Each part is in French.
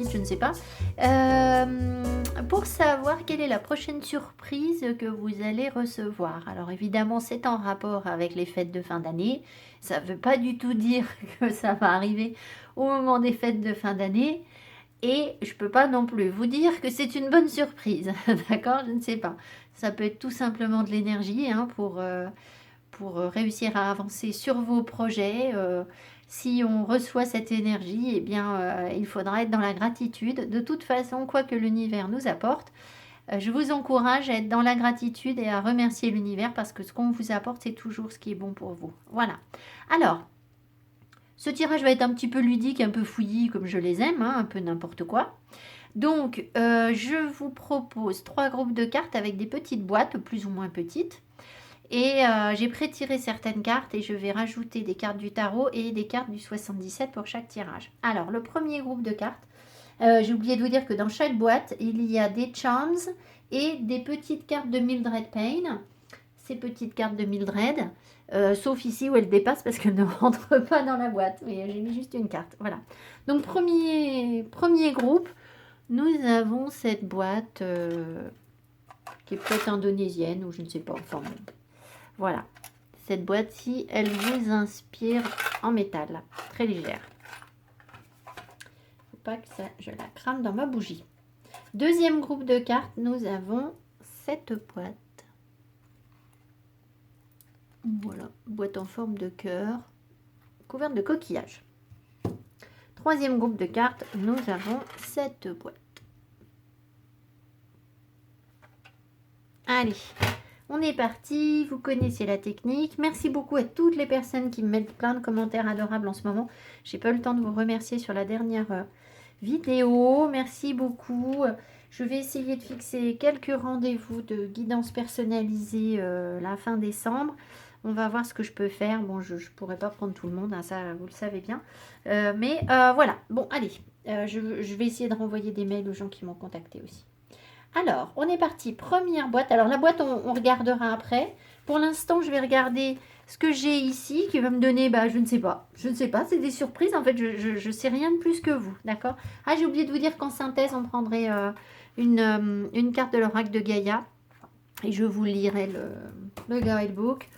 titre, je ne sais pas. Pour savoir quelle est la prochaine surprise que vous allez recevoir. Alors évidemment, c'est en rapport avec les fêtes de fin d'année. Ça ne veut pas du tout dire que ça va arriver au moment des fêtes de fin d'année. Et je ne peux pas non plus vous dire que c'est une bonne surprise. D'accord? Je ne sais pas. Ça peut être tout simplement de l'énergie hein, pour réussir à avancer sur vos projets. Si on reçoit cette énergie, eh bien, il faudra être dans la gratitude. De toute façon, quoi que l'univers nous apporte, je vous encourage à être dans la gratitude et à remercier l'univers parce que ce qu'on vous apporte, c'est toujours ce qui est bon pour vous. Voilà. Alors, ce tirage va être un petit peu ludique, un peu fouillis comme je les aime, hein, un peu n'importe quoi. Donc, je vous propose 3 groupes de cartes avec des petites boîtes, plus ou moins petites. Et j'ai pré-tiré certaines cartes et je vais rajouter des cartes du tarot et des cartes du 77 pour chaque tirage. Alors, le premier groupe de cartes, j'ai oublié de vous dire que dans chaque boîte, il y a des charms et des petites cartes de Mildred Payne. Ces petites cartes de Mildred, sauf ici où elles dépassent parce qu'elles ne rentrent pas dans la boîte. Mais j'ai mis juste une carte, voilà. Donc, premier groupe, nous avons cette boîte qui est peut-être indonésienne ou je ne sais pas, enfin bon. Voilà, cette boîte-ci, elle vous inspire en métal, très légère. Faut pas que ça, je la crame dans ma bougie. Deuxième groupe de cartes, nous avons cette boîte. Voilà, boîte en forme de cœur, couverte de coquillages. Troisième groupe de cartes, nous avons cette boîte. Allez, on est parti, vous connaissez la technique. Merci beaucoup à toutes les personnes qui me mettent plein de commentaires adorables en ce moment. J'ai pas eu le temps de vous remercier sur la dernière vidéo. Merci beaucoup. Je vais essayer de fixer quelques rendez-vous de guidance personnalisée la fin décembre. On va voir ce que je peux faire. Bon, je ne pourrai pas prendre tout le monde, hein, ça vous le savez bien. Mais voilà, bon, allez. Je vais essayer de renvoyer des mails aux gens qui m'ont contacté aussi. Alors, on est parti. Première boîte. Alors, la boîte, on regardera après. Pour l'instant, je vais regarder ce que j'ai ici qui va me donner, je ne sais pas. Je ne sais pas, c'est des surprises. En fait, je ne sais rien de plus que vous. D'accord? Ah, j'ai oublié de vous dire qu'en synthèse, on prendrait une carte de l'oracle de Gaïa. Et je vous lirai le guidebook.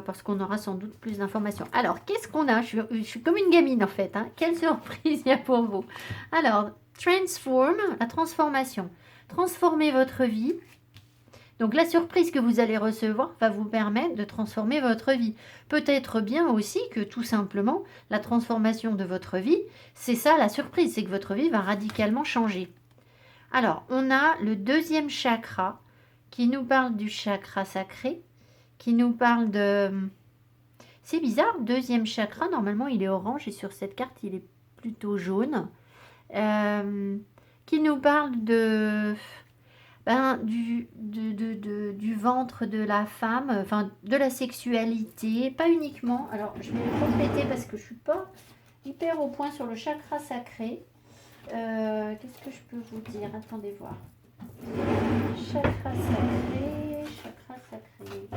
Parce qu'on aura sans doute plus d'informations. Alors, qu'est-ce qu'on a? Je suis comme une gamine, en fait. Hein. Quelle surprise il y a pour vous? Alors, transform, la transformation. Transformez votre vie. Donc la surprise que vous allez recevoir va vous permettre de transformer votre vie. Peut-être bien aussi que tout simplement, la transformation de votre vie, c'est ça la surprise, c'est que votre vie va radicalement changer. Alors, on a le deuxième chakra qui nous parle du chakra sacré, qui nous parle de... C'est bizarre, deuxième chakra, normalement il est orange et sur cette carte il est plutôt jaune. Qui nous parle du ventre de la femme, enfin de la sexualité, pas uniquement. Alors je vais compléter parce que je suis pas hyper au point sur le chakra sacré. Qu'est-ce que je peux vous dire? Attendez voir. Chakra sacré, chakra sacré.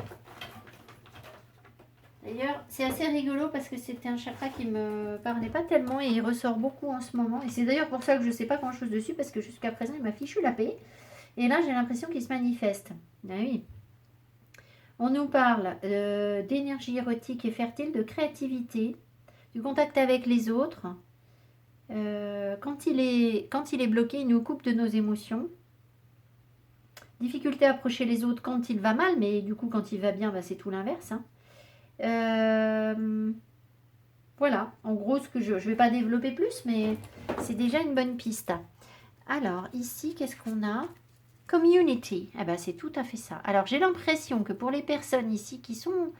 D'ailleurs, c'est assez rigolo parce que c'était un chakra qui me parlait pas tellement et il ressort beaucoup en ce moment. Et c'est d'ailleurs pour ça que je ne sais pas grand-chose dessus parce que jusqu'à présent, il m'a fichu la paix. Et là, j'ai l'impression qu'il se manifeste. Ah oui. On nous parle d'énergie érotique et fertile, de créativité, du contact avec les autres. Quand il est bloqué, il nous coupe de nos émotions. Difficulté à approcher les autres quand il va mal, mais du coup, quand il va bien, c'est tout l'inverse. Hein. Voilà, en gros, ce que je ne vais pas développer plus, mais c'est déjà une bonne piste. Alors, ici, qu'est-ce qu'on a? Community. Eh ben, c'est tout à fait ça. Alors, j'ai l'impression que pour les personnes ici qui sont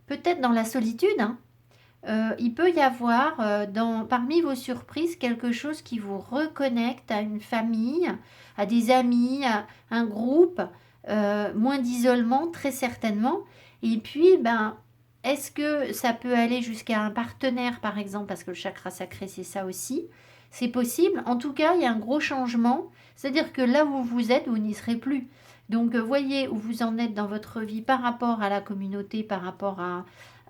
peut-être dans la solitude, hein, il peut y avoir parmi vos surprises quelque chose qui vous reconnecte à une famille, à des amis, à un groupe, moins d'isolement, très certainement. Et puis, est-ce que ça peut aller jusqu'à un partenaire, par exemple, parce que le chakra sacré, c'est ça aussi. C'est possible. En tout cas, il y a un gros changement. C'est-à-dire que là où vous êtes, vous n'y serez plus. Donc, voyez où vous en êtes dans votre vie par rapport à la communauté, par rapport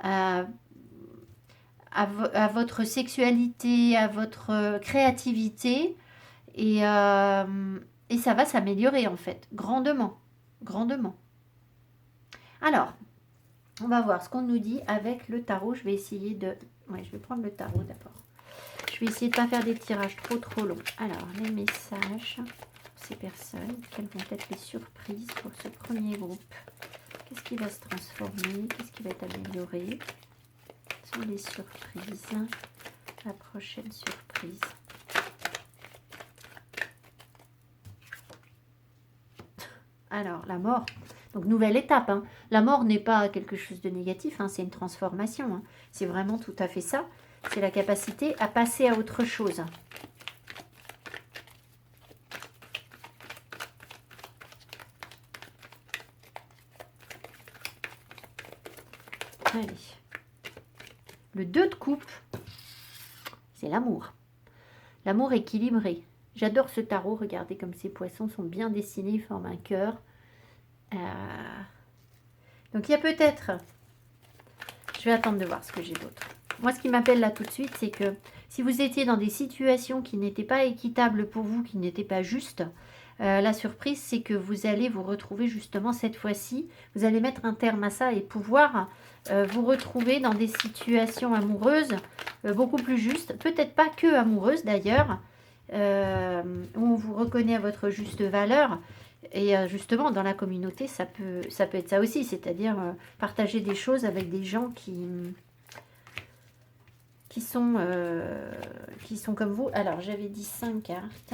à votre sexualité, à votre créativité. Et ça va s'améliorer en fait, grandement, grandement. Alors, on va voir ce qu'on nous dit avec le tarot. Je vais essayer de... Ouais, je vais prendre le tarot d'abord. Je vais essayer de ne pas faire des tirages trop longs. Alors, les messages pour ces personnes. Quelles vont être les surprises pour ce premier groupe? Qu'est-ce qui va se transformer? Qu'est-ce qui va être amélioré? Quelles sont les surprises? La prochaine surprise. Alors, la mort. Donc, nouvelle étape. Hein. La mort n'est pas quelque chose de négatif, hein, c'est une transformation. Hein. C'est vraiment tout à fait ça. C'est la capacité à passer à autre chose. Allez. Le 2 de coupe, c'est l'amour. L'amour équilibré. J'adore ce tarot. Regardez comme ces poissons sont bien dessinés, ils forment un cœur. Donc il y a peut-être... Je vais attendre de voir ce que j'ai d'autre. Moi, ce qui m'appelle là tout de suite, c'est que si vous étiez dans des situations qui n'étaient pas équitables pour vous, qui n'étaient pas justes, la surprise, c'est que vous allez vous retrouver justement cette fois-ci. Vous allez mettre un terme à ça et pouvoir vous retrouver dans des situations amoureuses beaucoup plus justes. Peut-être pas que amoureuses d'ailleurs, où on vous reconnaît à votre juste valeur. Et justement, dans la communauté, ça peut être ça aussi, c'est-à-dire partager des choses avec des gens qui sont comme vous. Alors, j'avais dit 5 cartes.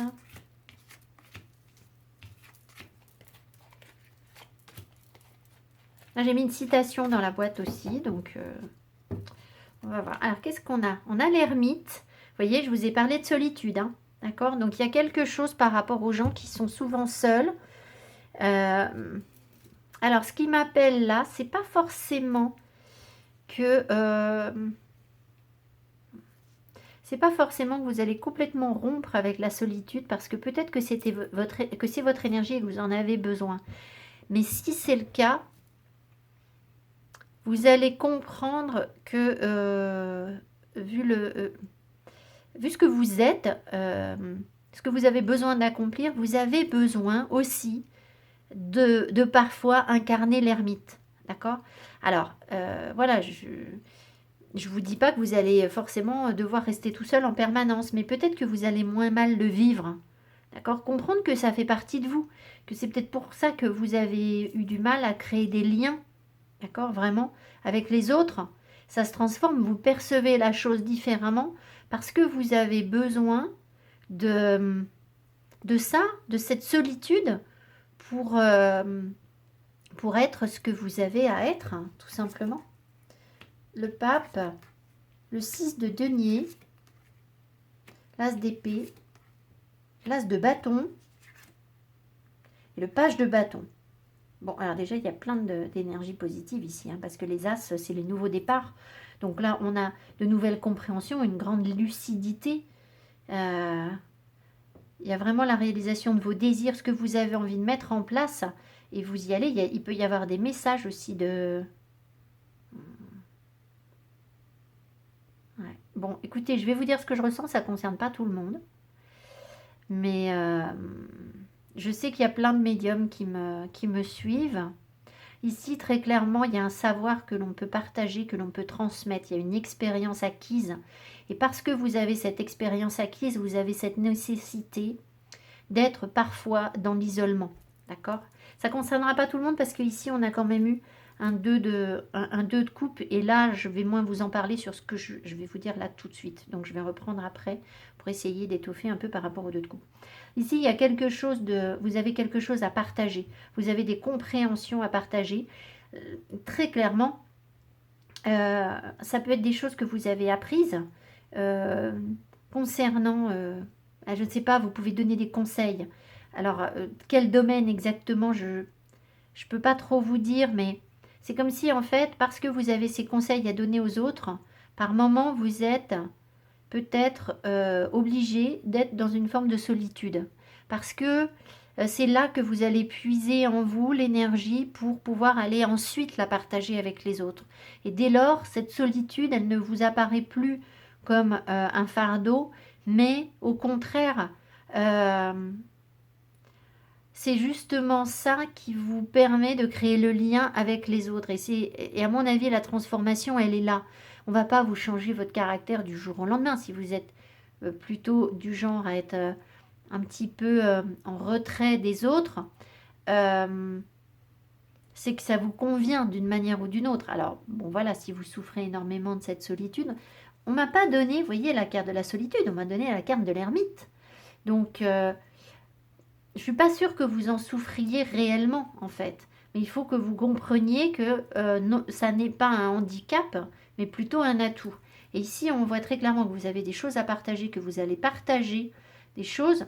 Là, j'ai mis une citation dans la boîte aussi, donc on va voir. Alors, qu'est-ce qu'on a? On a l'ermite. Vous voyez, je vous ai parlé de solitude, hein, d'accord? Donc, il y a quelque chose par rapport aux gens qui sont souvent seuls. Alors, ce qui m'appelle là, c'est pas forcément que... c'est pas forcément que vous allez complètement rompre avec la solitude, parce que peut-être que c'est votre énergie et que vous en avez besoin. Mais si c'est le cas, vous allez comprendre que vu ce que vous êtes, ce que vous avez besoin d'accomplir, vous avez besoin aussi de parfois incarner l'ermite. D'accord? Alors, voilà, je ne vous dis pas que vous allez forcément devoir rester tout seul en permanence, mais peut-être que vous allez moins mal le vivre. D'accord? Comprendre que ça fait partie de vous, que c'est peut-être pour ça que vous avez eu du mal à créer des liens, d'accord? Vraiment, avec les autres. Ça se transforme, vous percevez la chose différemment parce que vous avez besoin de ça, de cette solitude pour être ce que vous avez à être, hein, tout simplement. Le pape, le 6 de denier, l'as d'épée, l'as de bâton et le page de bâton. Bon, alors déjà, il y a plein d'énergie positive ici, hein, parce que les as, c'est les nouveaux départs. Donc là, on a de nouvelles compréhensions, une grande lucidité. Il y a vraiment la réalisation de vos désirs, ce que vous avez envie de mettre en place, et vous y allez. Il peut y avoir des messages aussi de... Ouais. Bon, écoutez, je vais vous dire ce que je ressens, ça ne concerne pas tout le monde. Mais je sais qu'il y a plein de médiums qui me suivent. Ici, très clairement, il y a un savoir que l'on peut partager, que l'on peut transmettre. Il y a une expérience acquise. Et parce que vous avez cette expérience acquise, vous avez cette nécessité d'être parfois dans l'isolement. D'accord? Ça ne concernera pas tout le monde parce qu'ici, on a quand même eu un 2 de coupe. Et là, je vais moins vous en parler sur ce que je vais vous dire là tout de suite. Donc, je vais reprendre après pour essayer d'étoffer un peu par rapport au 2 de coupe. Ici, il y a quelque chose vous avez quelque chose à partager. Vous avez des compréhensions à partager. Très clairement, ça peut être des choses que vous avez apprises concernant, je ne sais pas, vous pouvez donner des conseils. Alors, quel domaine exactement, je ne peux pas trop vous dire, mais c'est comme si, en fait, parce que vous avez ces conseils à donner aux autres, par moment, vous êtes peut-être obligé d'être dans une forme de solitude. Parce que c'est là que vous allez puiser en vous l'énergie pour pouvoir aller ensuite la partager avec les autres. Et dès lors, cette solitude, elle ne vous apparaît plus comme un fardeau, mais au contraire, c'est justement ça qui vous permet de créer le lien avec les autres. Et à mon avis, la transformation, elle est là. On ne va pas vous changer votre caractère du jour au lendemain. Si vous êtes plutôt du genre à être un petit peu en retrait des autres, c'est que ça vous convient d'une manière ou d'une autre. Alors, bon voilà, si vous souffrez énormément de cette solitude, on m'a pas donné, vous voyez, la carte de la solitude, on m'a donné la carte de l'ermite. Donc, je suis pas sûre que vous en souffriez réellement, en fait. Mais il faut que vous compreniez que non, ça n'est pas un handicap, mais plutôt un atout. Et ici, on voit très clairement que vous avez des choses à partager, que vous allez partager des choses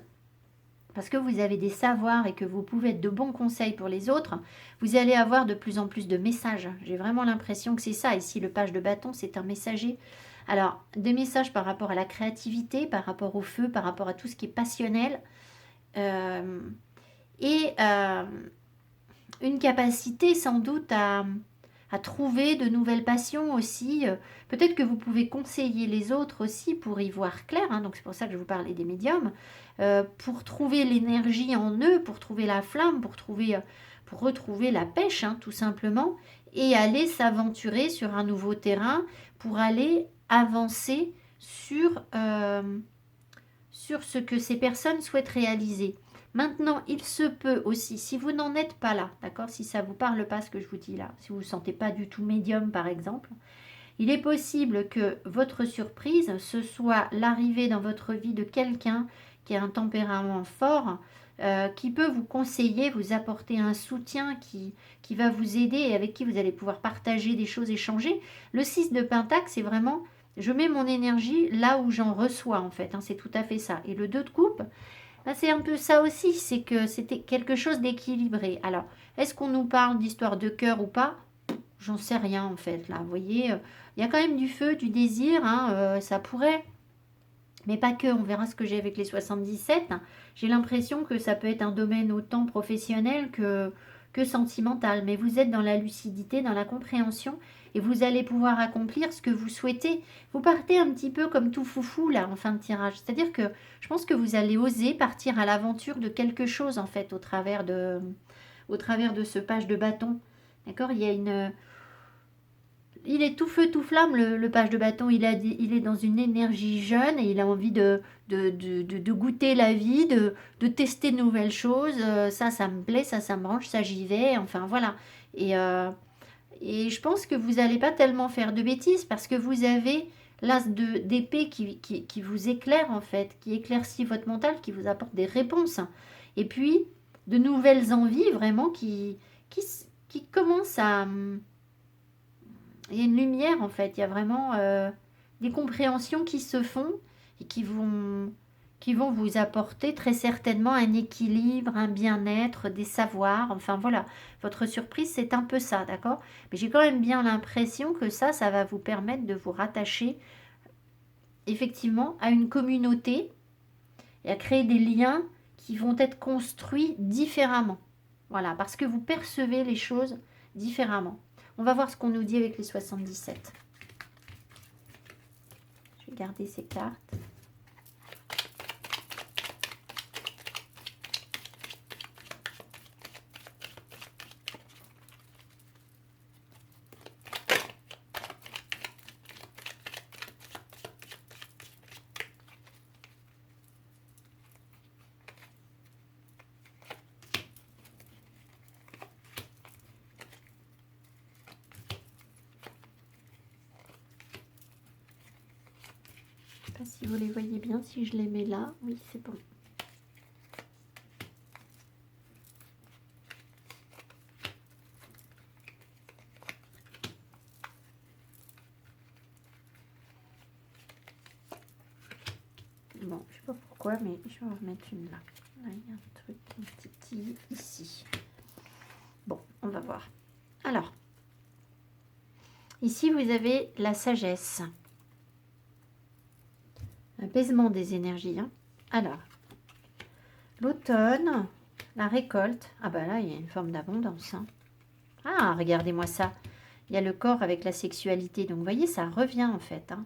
parce que vous avez des savoirs et que vous pouvez être de bons conseils pour les autres. Vous allez avoir de plus en plus de messages. J'ai vraiment l'impression que c'est ça. Ici, le page de bâton, c'est un messager. Alors, des messages par rapport à la créativité, par rapport au feu, par rapport à tout ce qui est passionnel. Euh, et une capacité sans doute à trouver de nouvelles passions aussi. Peut-être que vous pouvez conseiller les autres aussi pour y voir clair, hein, donc c'est pour ça que je vous parlais des médiums, pour trouver l'énergie en eux, pour trouver la flamme, pour retrouver la pêche, hein, tout simplement, et aller s'aventurer sur un nouveau terrain pour aller avancer sur ce que ces personnes souhaitent réaliser. Maintenant, il se peut aussi, si vous n'en êtes pas là, d'accord, si ça ne vous parle pas ce que je vous dis là, si vous ne vous sentez pas du tout médium par exemple, il est possible que votre surprise, ce soit l'arrivée dans votre vie de quelqu'un qui a un tempérament fort, qui peut vous conseiller, vous apporter un soutien qui va vous aider et avec qui vous allez pouvoir partager des choses, échanger. Le 6 de Pentacle, c'est vraiment, je mets mon énergie là où j'en reçois en fait, hein, c'est tout à fait ça. Et le 2 de coupe, ben, c'est un peu ça aussi, c'est que c'était quelque chose d'équilibré. Alors, est-ce qu'on nous parle d'histoire de cœur ou pas? J'en sais rien en fait, là, vous voyez, il y a quand même du feu, du désir, hein, ça pourrait, mais pas que, on verra ce que j'ai avec les 77. J'ai l'impression que ça peut être un domaine autant professionnel que sentimental, mais vous êtes dans la lucidité, dans la compréhension, et vous allez pouvoir accomplir ce que vous souhaitez. Vous partez un petit peu comme tout foufou, là, en fin de tirage, c'est-à-dire que je pense que vous allez oser partir à l'aventure de quelque chose, en fait, au travers de ce page de bâton. D'accord. Il est tout feu, tout flamme, le page de bâton. Il est dans une énergie jeune et il a envie de goûter la vie, de tester de nouvelles choses. Ça me plaît, ça me branche, ça j'y vais. Enfin, voilà. Et je pense que vous n'allez pas tellement faire de bêtises parce que vous avez d'épée qui vous éclaire, en fait, qui éclaircit votre mental, qui vous apporte des réponses. Et puis, de nouvelles envies, vraiment, qui, qui commencent à... Il y a une lumière en fait, il y a vraiment des compréhensions qui se font et qui vont vous apporter très certainement un équilibre, un bien-être, des savoirs. Enfin voilà, votre surprise c'est un peu ça, d'accord? Mais j'ai quand même bien l'impression que ça va vous permettre de vous rattacher effectivement à une communauté et à créer des liens qui vont être construits différemment. Voilà, parce que vous percevez les choses différemment. On va voir ce qu'on nous dit avec les 77. Je vais garder ces cartes. Je ne sais pas si vous les voyez bien, si je les mets là. Oui, c'est bon. Bon, je sais pas pourquoi, mais je vais en remettre une là. Là, il y a un truc qui titille ici. Bon, on va voir. Alors, ici, vous avez la sagesse. Apaisement des énergies. Hein. Alors, l'automne, la récolte. Ah bah là, il y a une forme d'abondance. Hein. Ah, regardez-moi ça. Il y a le corps avec la sexualité. Donc, vous voyez, ça revient en fait. Hein.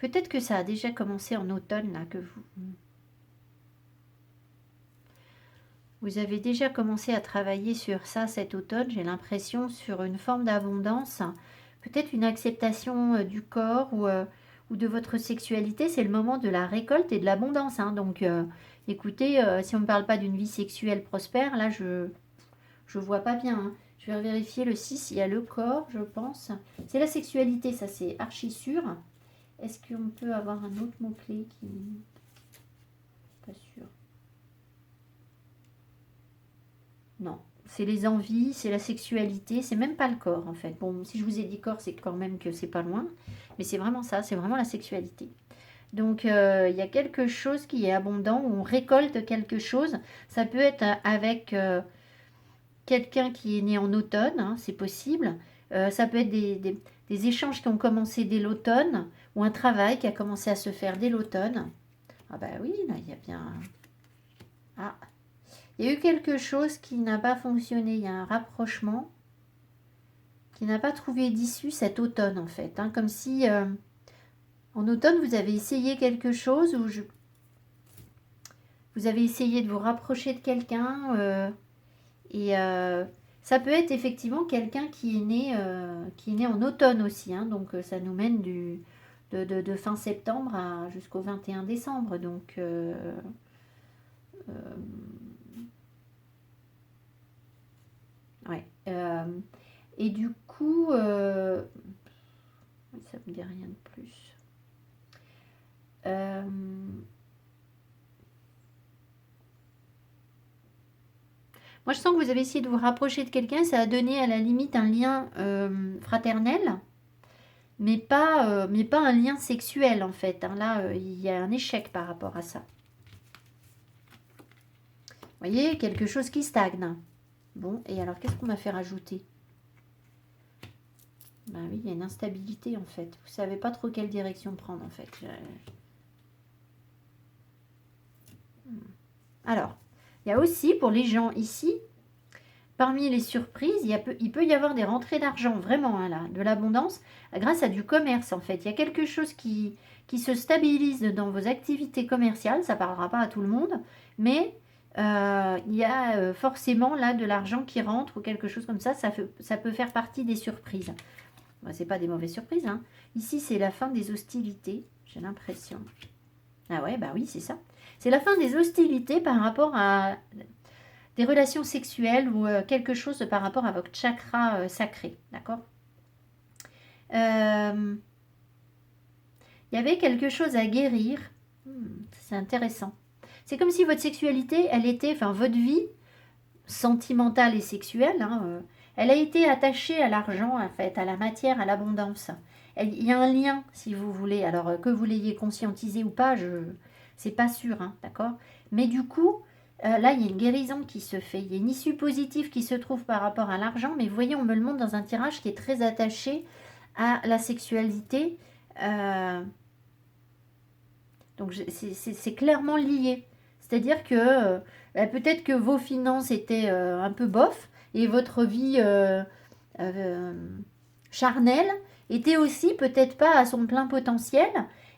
Peut-être que ça a déjà commencé en automne, là, que vous avez déjà commencé à travailler sur ça cet automne, j'ai l'impression, sur une forme d'abondance, peut-être une acceptation du corps ou de votre sexualité. C'est le moment de la récolte et de l'abondance, hein. Donc, écoutez, si on ne me parle pas d'une vie sexuelle prospère, là, je vois pas bien, hein. Je vais vérifier le 6, il y a le corps, je pense. C'est la sexualité, ça c'est archi sûr. Est-ce qu'on peut avoir un autre mot-clé qui... Pas sûr. Non, c'est les envies, c'est la sexualité, c'est même pas le corps en fait. Bon, si je vous ai dit corps, c'est quand même que c'est pas loin, mais c'est vraiment ça, c'est vraiment la sexualité. Donc, il y a quelque chose qui est abondant, où on récolte quelque chose. Ça peut être avec quelqu'un qui est né en automne, hein, c'est possible. Ça peut être des échanges qui ont commencé dès l'automne, ou un travail qui a commencé à se faire dès l'automne. Ah bah oui, là, il y a bien... Ah, il y a eu quelque chose qui n'a pas fonctionné, il y a un rapprochement qui n'a pas trouvé d'issue cet automne en fait. Hein, comme si en automne vous avez essayé quelque chose ou vous avez essayé de vous rapprocher de quelqu'un et ça peut être effectivement quelqu'un qui est né en automne aussi. Hein, donc ça nous mène de fin septembre jusqu'au 21 décembre. Donc ouais. Et du coup, ça me dit rien de plus. Moi, je sens que vous avez essayé de vous rapprocher de quelqu'un. Ça a donné à la limite un lien fraternel, mais pas un lien sexuel en fait. Hein. Là, il y a un échec par rapport à ça. Vous voyez, quelque chose qui stagne. Bon, et alors, qu'est-ce qu'on m'a fait rajouter? Ben oui, il y a une instabilité en fait. Vous savez pas trop quelle direction prendre en fait. Alors, il y a aussi pour les gens ici, parmi les surprises, il peut y avoir des rentrées d'argent, vraiment, hein, là, de l'abondance, grâce à du commerce en fait. Il y a quelque chose qui se stabilise dans vos activités commerciales, ça ne parlera pas à tout le monde, mais il y a forcément là de l'argent qui rentre ou quelque chose comme ça, ça peut faire partie des surprises. Bon, c'est pas des mauvaises surprises, hein. Ici, c'est la fin des hostilités, j'ai l'impression. Ah ouais, bah oui, c'est ça. C'est la fin des hostilités par rapport à des relations sexuelles ou quelque chose par rapport à votre chakra sacré, d'accord? Il y avait quelque chose à guérir. C'est intéressant. C'est comme si votre sexualité, elle était, enfin votre vie sentimentale et sexuelle, hein, elle a été attachée à l'argent, en fait, à la matière, à l'abondance. Il y a un lien, si vous voulez. Alors, que vous l'ayez conscientisé ou pas, c'est pas sûr, hein, d'accord? Mais du coup, là, il y a une guérison qui se fait. Il y a une issue positive qui se trouve par rapport à l'argent. Mais vous voyez, on me le montre dans un tirage qui est très attaché à la sexualité. Donc, c'est clairement lié. C'est-à-dire que peut-être que vos finances étaient un peu bof et votre vie charnelle était aussi peut-être pas à son plein potentiel.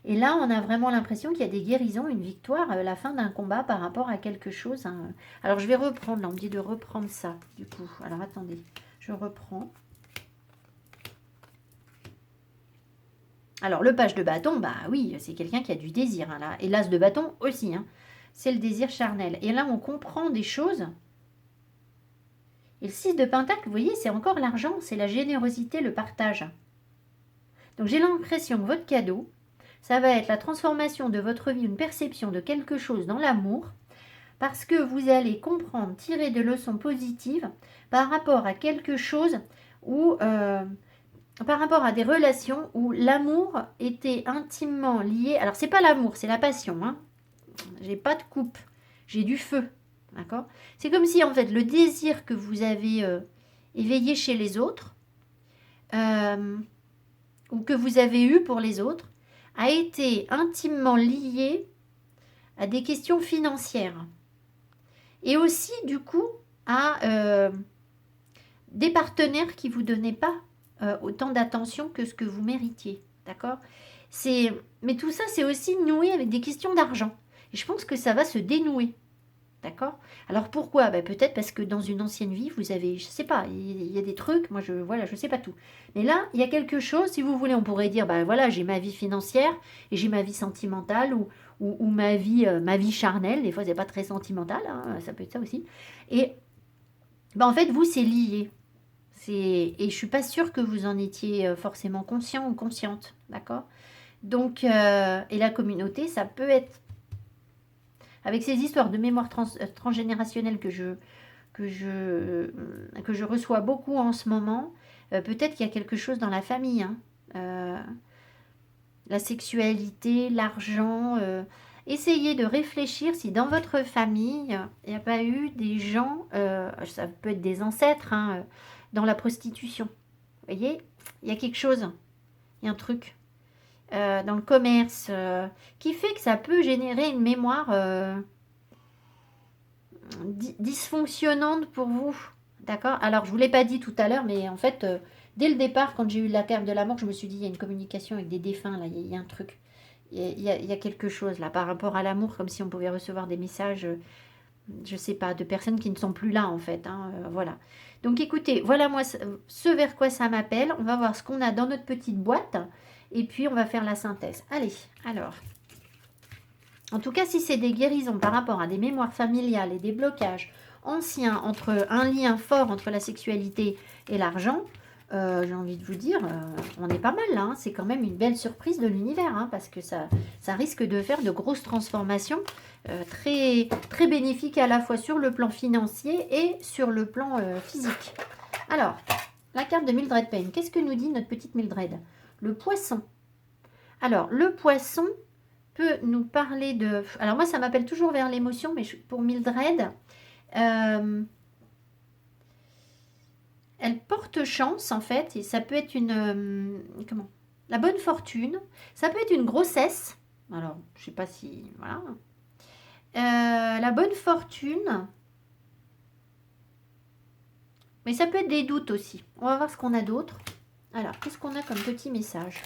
Et là, on a vraiment l'impression qu'il y a des guérisons, une victoire, la fin d'un combat par rapport à quelque chose. Hein. Alors, je vais reprendre, là, on me dit de reprendre ça, du coup. Alors, attendez, je reprends. Alors, le page de bâton, bah oui, c'est quelqu'un qui a du désir, hein, là. Et l'as de bâton aussi, hein. C'est le désir charnel. Et là, on comprend des choses. Et le 6 de pentacle, vous voyez, c'est encore l'argent, c'est la générosité, le partage. Donc, j'ai l'impression que votre cadeau, ça va être la transformation de votre vie, une perception de quelque chose dans l'amour, parce que vous allez comprendre, tirer des leçons positives par rapport à quelque chose où, par rapport à des relations où l'amour était intimement lié. Alors, c'est pas l'amour, c'est la passion. Hein. J'ai pas de coupe, j'ai du feu. D'accord? C'est comme si, en fait, le désir que vous avez éveillé chez les autres, ou que vous avez eu pour les autres, a été intimement lié à des questions financières. Et aussi, du coup, à des partenaires qui ne vous donnaient pas autant d'attention que ce que vous méritiez. D'accord? Mais tout ça, c'est aussi noué avec des questions d'argent. Et je pense que ça va se dénouer. D'accord? Alors pourquoi? Ben, peut-être parce que dans une ancienne vie, vous avez, je sais pas, il y a des trucs, moi je sais pas tout. Mais là, il y a quelque chose, si vous voulez, on pourrait dire, ben voilà, j'ai ma vie financière et j'ai ma vie sentimentale ou ma vie charnelle. Des fois, c'est pas très sentimental, hein, ça peut être ça aussi. Et ben, en fait, vous, c'est lié. Et je suis pas sûre que vous en étiez forcément conscient ou consciente, d'accord? Donc, et la communauté, ça peut être avec ces histoires de mémoire transgénérationnelle que je reçois beaucoup en ce moment, peut-être qu'il y a quelque chose dans la famille. Hein. La sexualité, l'argent. Essayez de réfléchir si dans votre famille, il n'y a pas eu des gens, ça peut être des ancêtres, hein, dans la prostitution. Vous voyez, il y a quelque chose, il y a un truc dans le commerce qui fait que ça peut générer une mémoire dysfonctionnante pour vous. D'accord? Alors, je ne vous l'ai pas dit tout à l'heure, mais en fait, dès le départ, quand j'ai eu la carte de la mort, je me suis dit, il y a une communication avec des défunts, là, il y a un truc. Il y a quelque chose, là, par rapport à l'amour, comme si on pouvait recevoir des messages, je ne sais pas, de personnes qui ne sont plus là, en fait. Hein, voilà. Donc, écoutez, voilà moi ce vers quoi ça m'appelle. On va voir ce qu'on a dans notre petite boîte, et puis on va faire la synthèse. Allez, alors... En tout cas, si c'est des guérisons par rapport à des mémoires familiales et des blocages anciens entre un lien fort entre la sexualité et l'argent, j'ai envie de vous dire, on est pas mal là. Hein. C'est quand même une belle surprise de l'univers, hein, parce que ça risque de faire de grosses transformations très, très bénéfiques à la fois sur le plan financier et sur le plan physique. Alors, la carte de Mildred Payne, qu'est-ce que nous dit notre petite Mildred? Le poisson. Alors, le poisson peut nous parler de... Alors moi, ça m'appelle toujours vers l'émotion, mais pour Mildred, elle porte chance, en fait, et ça peut être une... comment? La bonne fortune. Ça peut être une grossesse. Alors, je sais pas si... Voilà. La bonne fortune. Mais ça peut être des doutes aussi. On va voir ce qu'on a d'autre. Alors, qu'est-ce qu'on a comme petit message?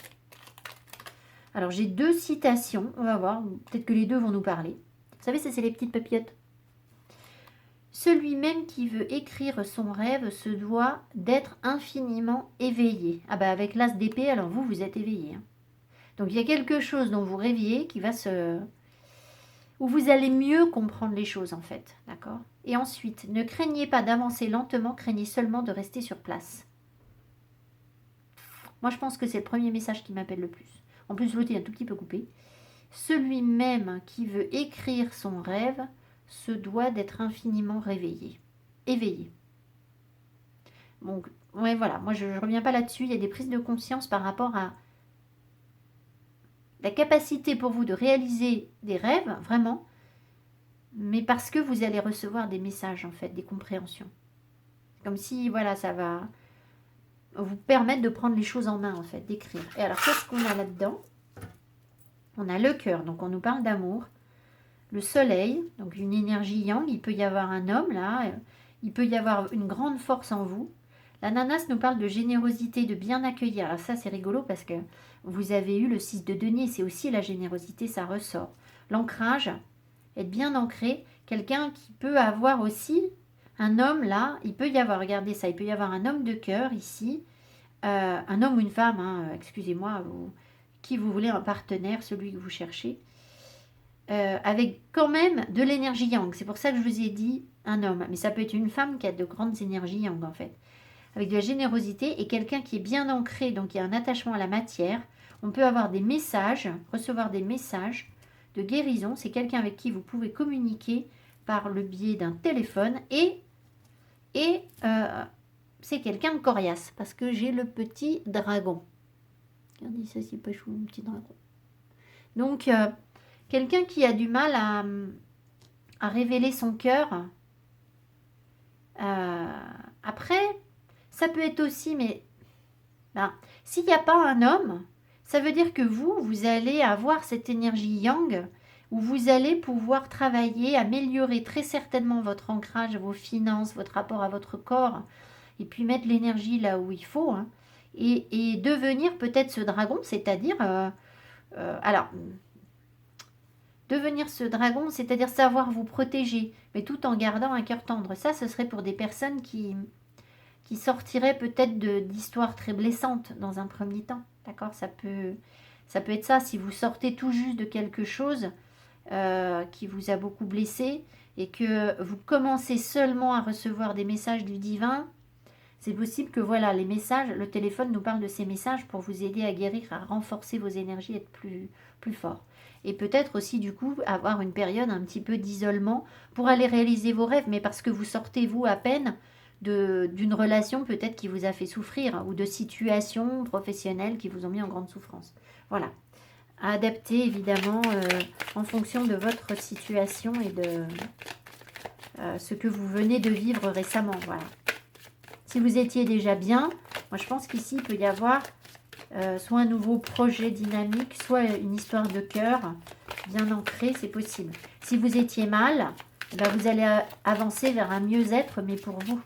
Alors, j'ai 2 citations. On va voir. Peut-être que les deux vont nous parler. Vous savez, ça, c'est les petites papillotes. Celui même qui veut écrire son rêve se doit d'être infiniment éveillé. Ah bah, avec l'as d'épée, alors vous êtes éveillé. Hein. Donc, il y a quelque chose dont vous rêviez qui va se... où vous allez mieux comprendre les choses, en fait. D'accord? Et ensuite, ne craignez pas d'avancer lentement, craignez seulement de rester sur place. Moi, je pense que c'est le premier message qui m'appelle le plus. En plus, l'autre est un tout petit peu coupé. Celui même qui veut écrire son rêve se doit d'être infiniment éveillé. Donc, ouais, voilà. Moi, je ne reviens pas là-dessus. Il y a des prises de conscience par rapport à la capacité pour vous de réaliser des rêves, vraiment, mais parce que vous allez recevoir des messages, en fait, des compréhensions. Comme si, voilà, ça va vous permettre de prendre les choses en main, en fait, d'écrire. Et alors, qu'est-ce qu'on a là-dedans? On a le cœur, donc on nous parle d'amour. Le soleil, donc une énergie yang, il peut y avoir un homme, là, il peut y avoir une grande force en vous. L'ananas nous parle de générosité, de bien accueillir. Alors ça, c'est rigolo parce que vous avez eu le 6 de denier, c'est aussi la générosité, ça ressort. L'ancrage, être bien ancré, quelqu'un qui peut avoir aussi un homme là, il peut y avoir, regardez ça, il peut y avoir un homme de cœur ici, un homme ou une femme, hein, excusez-moi, qui vous voulez, un partenaire, celui que vous cherchez, avec quand même de l'énergie yang. C'est pour ça que je vous ai dit un homme, mais ça peut être une femme qui a de grandes énergies yang en fait, avec de la générosité et quelqu'un qui est bien ancré, donc il y a un attachement à la matière. On peut avoir des messages, recevoir des messages de guérison. C'est quelqu'un avec qui vous pouvez communiquer par le biais d'un téléphone et c'est quelqu'un de coriace parce que j'ai le petit dragon. Regardez ça, c'est pas chou, le petit dragon. Donc, quelqu'un qui a du mal à révéler son cœur. Après, ça peut être aussi, mais ben, s'il n'y a pas un homme, ça veut dire que vous allez avoir cette énergie yang où vous allez pouvoir travailler, améliorer très certainement votre ancrage, vos finances, votre rapport à votre corps, et puis mettre l'énergie là où il faut, hein, et devenir peut-être ce dragon, c'est-à-dire Alors, devenir ce dragon, c'est-à-dire savoir vous protéger, mais tout en gardant un cœur tendre. Ça, ce serait pour des personnes qui sortiraient peut-être d'histoires très blessantes dans un premier temps. D'accord, ça peut être ça. Si vous sortez tout juste de quelque chose qui vous a beaucoup blessé et que vous commencez seulement à recevoir des messages du divin, c'est possible que voilà, les messages, le téléphone nous parle de ces messages pour vous aider à guérir, à renforcer vos énergies, être plus fort. Et peut-être aussi du coup avoir une période un petit peu d'isolement pour aller réaliser vos rêves, mais parce que vous sortez vous à peine d'une relation peut-être qui vous a fait souffrir ou de situations professionnelles qui vous ont mis en grande souffrance. Voilà. À adapter évidemment en fonction de votre situation et de ce que vous venez de vivre récemment. Voilà. Si vous étiez déjà bien, moi je pense qu'ici il peut y avoir soit un nouveau projet dynamique, soit une histoire de cœur bien ancrée, c'est possible. Si vous étiez mal, eh ben vous allez avancer vers un mieux-être, mais pour vous.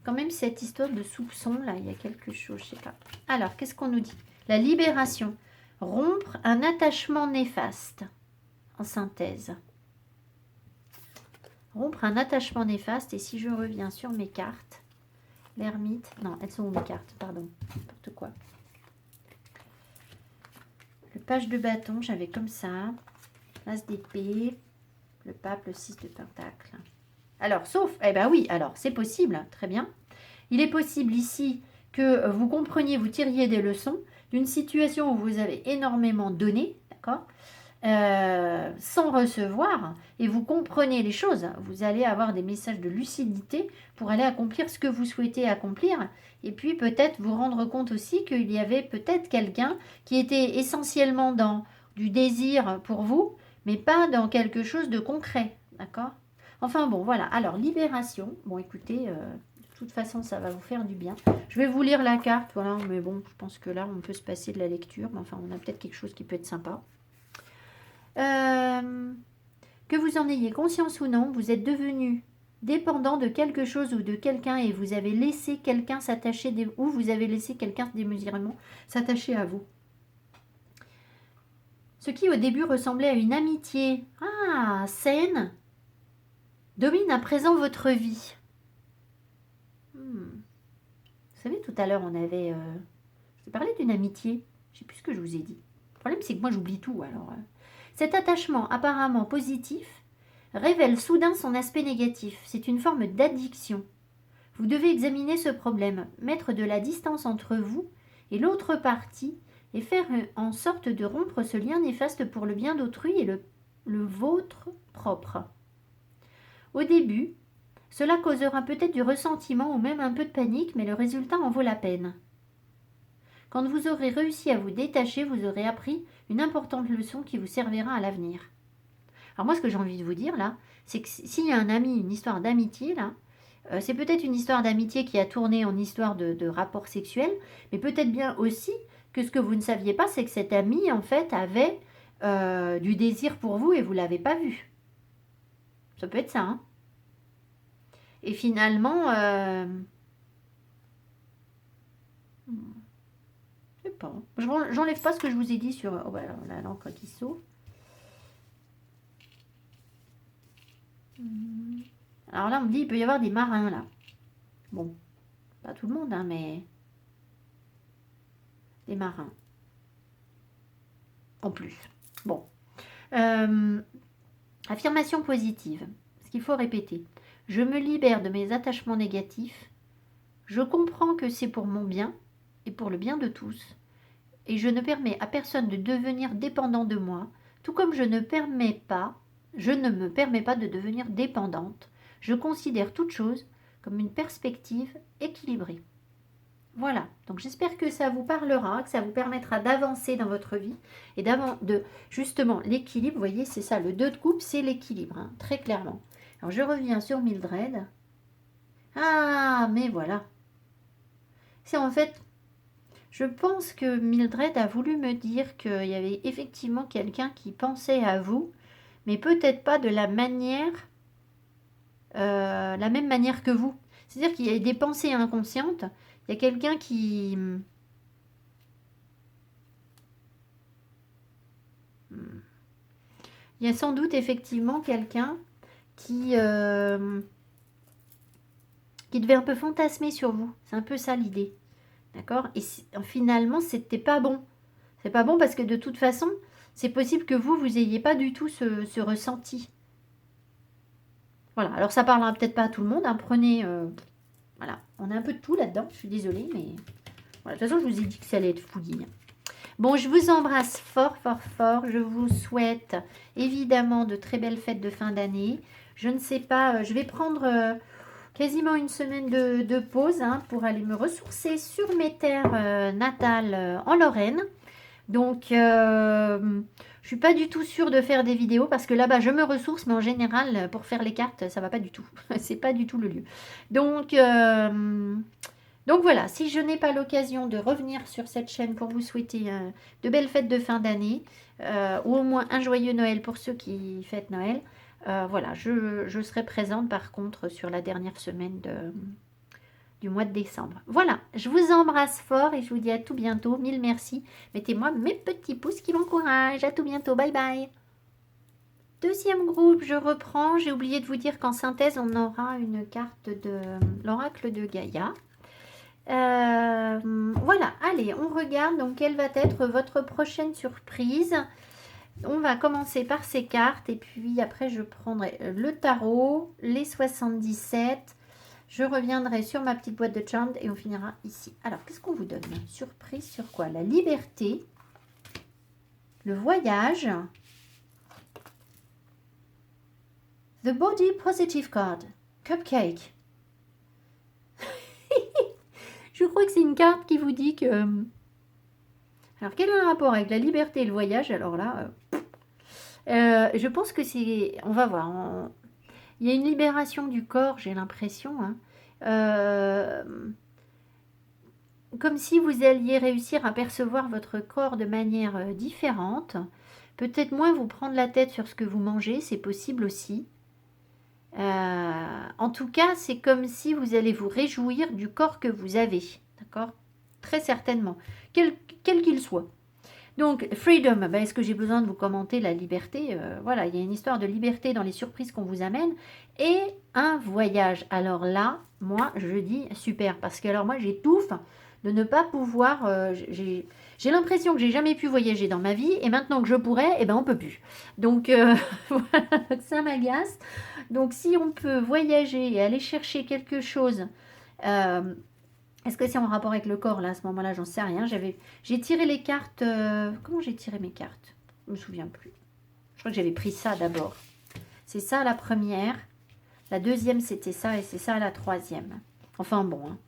Quand même cette histoire de soupçon, là, il y a quelque chose, je sais pas. Alors, qu'est-ce qu'on nous dit? La libération. Rompre un attachement néfaste, en synthèse. Rompre un attachement néfaste, et si je reviens sur mes cartes, l'ermite, non, elles sont où mes cartes, pardon, n'importe quoi. Le page de bâton, j'avais comme ça, l'as d'épée, le pape, le 6 de pentacle. Alors, sauf, eh ben oui, alors, c'est possible, très bien. Il est possible ici que vous compreniez, vous tiriez des leçons d'une situation où vous avez énormément donné, d'accord, sans recevoir, et vous comprenez les choses. Vous allez avoir des messages de lucidité pour aller accomplir ce que vous souhaitez accomplir, et puis peut-être vous rendre compte aussi qu'il y avait peut-être quelqu'un qui était essentiellement dans du désir pour vous, mais pas dans quelque chose de concret, d'accord? Enfin bon, voilà. Alors, libération. Bon, écoutez, de toute façon, ça va vous faire du bien. Je vais vous lire la carte, voilà. Mais bon, je pense que là, on peut se passer de la lecture. Mais enfin, on a peut-être quelque chose qui peut être sympa. Que vous en ayez conscience ou non, vous êtes devenu dépendant de quelque chose ou de quelqu'un et vous avez laissé quelqu'un s'attacher, ou vous avez laissé quelqu'un démesurément s'attacher à vous. Ce qui au début ressemblait à une amitié saine, domine à présent votre vie. Vous savez, tout à l'heure, je vous ai parlé d'une amitié. Je ne sais plus ce que je vous ai dit. Le problème, c'est que moi, j'oublie tout. Alors, cet attachement apparemment positif révèle soudain son aspect négatif. C'est une forme d'addiction. Vous devez examiner ce problème, mettre de la distance entre vous et l'autre partie et faire en sorte de rompre ce lien néfaste pour le bien d'autrui et le vôtre propre. Au début, cela causera peut-être du ressentiment ou même un peu de panique, mais le résultat en vaut la peine. Quand vous aurez réussi à vous détacher, vous aurez appris une importante leçon qui vous servira à l'avenir. Alors moi, ce que j'ai envie de vous dire là, c'est que s'il y a un ami, une histoire d'amitié là, c'est peut-être une histoire d'amitié qui a tourné en histoire de rapport sexuel, mais peut-être bien aussi que ce que vous ne saviez pas, c'est que cet ami en fait avait du désir pour vous et vous ne l'avez pas vu. Ça peut être ça, hein. Et finalement, je sais pas. J'enlève pas ce que je vous ai dit sur la l'encre qui sauve. Alors là, on me dit il peut y avoir des marins là. Bon, pas tout le monde, hein, mais des marins. En plus. Bon. Affirmation positive. Ce qu'il faut répéter. Je me libère de mes attachements négatifs. Je comprends que c'est pour mon bien et pour le bien de tous. Et je ne permets à personne de devenir dépendant de moi, tout comme je ne me permets pas de devenir dépendante. Je considère toute chose comme une perspective équilibrée. Voilà, donc j'espère que ça vous parlera, que ça vous permettra d'avancer dans votre vie et de justement l'équilibre. Vous voyez, c'est ça, le 2 de coupe, c'est l'équilibre, hein, très clairement. Alors je reviens sur Mildred. Ah, mais voilà. C'est en fait, je pense que Mildred a voulu me dire qu'il y avait effectivement quelqu'un qui pensait à vous, mais peut-être pas de la même manière que vous. C'est-à-dire qu'il y a des pensées inconscientes. Il y a quelqu'un qui Il y a sans doute effectivement quelqu'un qui, qui devait un peu fantasmer sur vous. C'est un peu ça l'idée. D'accord? Et finalement, c'était pas bon. C'est pas bon parce que de toute façon, c'est possible que vous n'ayez pas du tout ce ressenti. Voilà. Alors, ça parlera peut-être pas à tout le monde. Hein. Prenez... voilà. On a un peu de tout là-dedans. Je suis désolée, mais... Voilà. De toute façon, je vous ai dit que ça allait être fouillis. Bon, je vous embrasse fort, fort, fort. Je vous souhaite évidemment de très belles fêtes de fin d'année. Je ne sais pas, je vais prendre quasiment une semaine de pause hein, pour aller me ressourcer sur mes terres natales en Lorraine. Donc, je suis pas du tout sûre de faire des vidéos parce que là-bas, je me ressource, mais en général, pour faire les cartes, ça va pas du tout. C'est pas du tout le lieu. Donc voilà, si je n'ai pas l'occasion de revenir sur cette chaîne pour vous souhaiter de belles fêtes de fin d'année, ou au moins un joyeux Noël pour ceux qui fêtent Noël, voilà, je serai présente par contre sur la dernière semaine du mois de décembre. Voilà, je vous embrasse fort et je vous dis à tout bientôt. Mille merci. Mettez-moi mes petits pouces qui m'encouragent. À tout bientôt. Bye bye. Deuxième groupe, je reprends. J'ai oublié de vous dire qu'en synthèse, on aura une carte de l'oracle de Gaïa. Voilà, allez, on regarde donc quelle va être votre prochaine surprise. On va commencer par ces cartes et puis après je prendrai le tarot, les 77. Je reviendrai sur ma petite boîte de charms et on finira ici. Alors, qu'est-ce qu'on vous donne? Surprise sur quoi? La liberté, le voyage, The Body Positive Card, Cupcake. Je crois que c'est une carte qui vous dit que... Alors, quel est le rapport avec la liberté et le voyage? Alors là, je pense que c'est... On va voir. Il y a une libération du corps, j'ai l'impression. Hein. Comme si vous alliez réussir à percevoir votre corps de manière différente. Peut-être moins vous prendre la tête sur ce que vous mangez, c'est possible aussi. En tout cas, c'est comme si vous allez vous réjouir du corps que vous avez. D'accord? Très certainement. Quel qu'il soit. Donc, freedom, ben, est-ce que j'ai besoin de vous commenter la liberté? Voilà, il y a une histoire de liberté dans les surprises qu'on vous amène. Et un voyage. Alors là, moi, je dis super. Parce que alors moi, j'étouffe de ne pas pouvoir... j'ai l'impression que j'ai jamais pu voyager dans ma vie. Et maintenant que je pourrais, eh ben, on peut plus. Donc, voilà, ça m'agace. Donc, si on peut voyager et aller chercher quelque chose... est-ce que c'est en rapport avec le corps, là, à ce moment-là? J'en sais rien. J'ai tiré les cartes... comment j'ai tiré mes cartes? Je me souviens plus. Je crois que j'avais pris ça d'abord. C'est ça la première. La deuxième, c'était ça. Et c'est ça la troisième. Enfin, bon. Hein.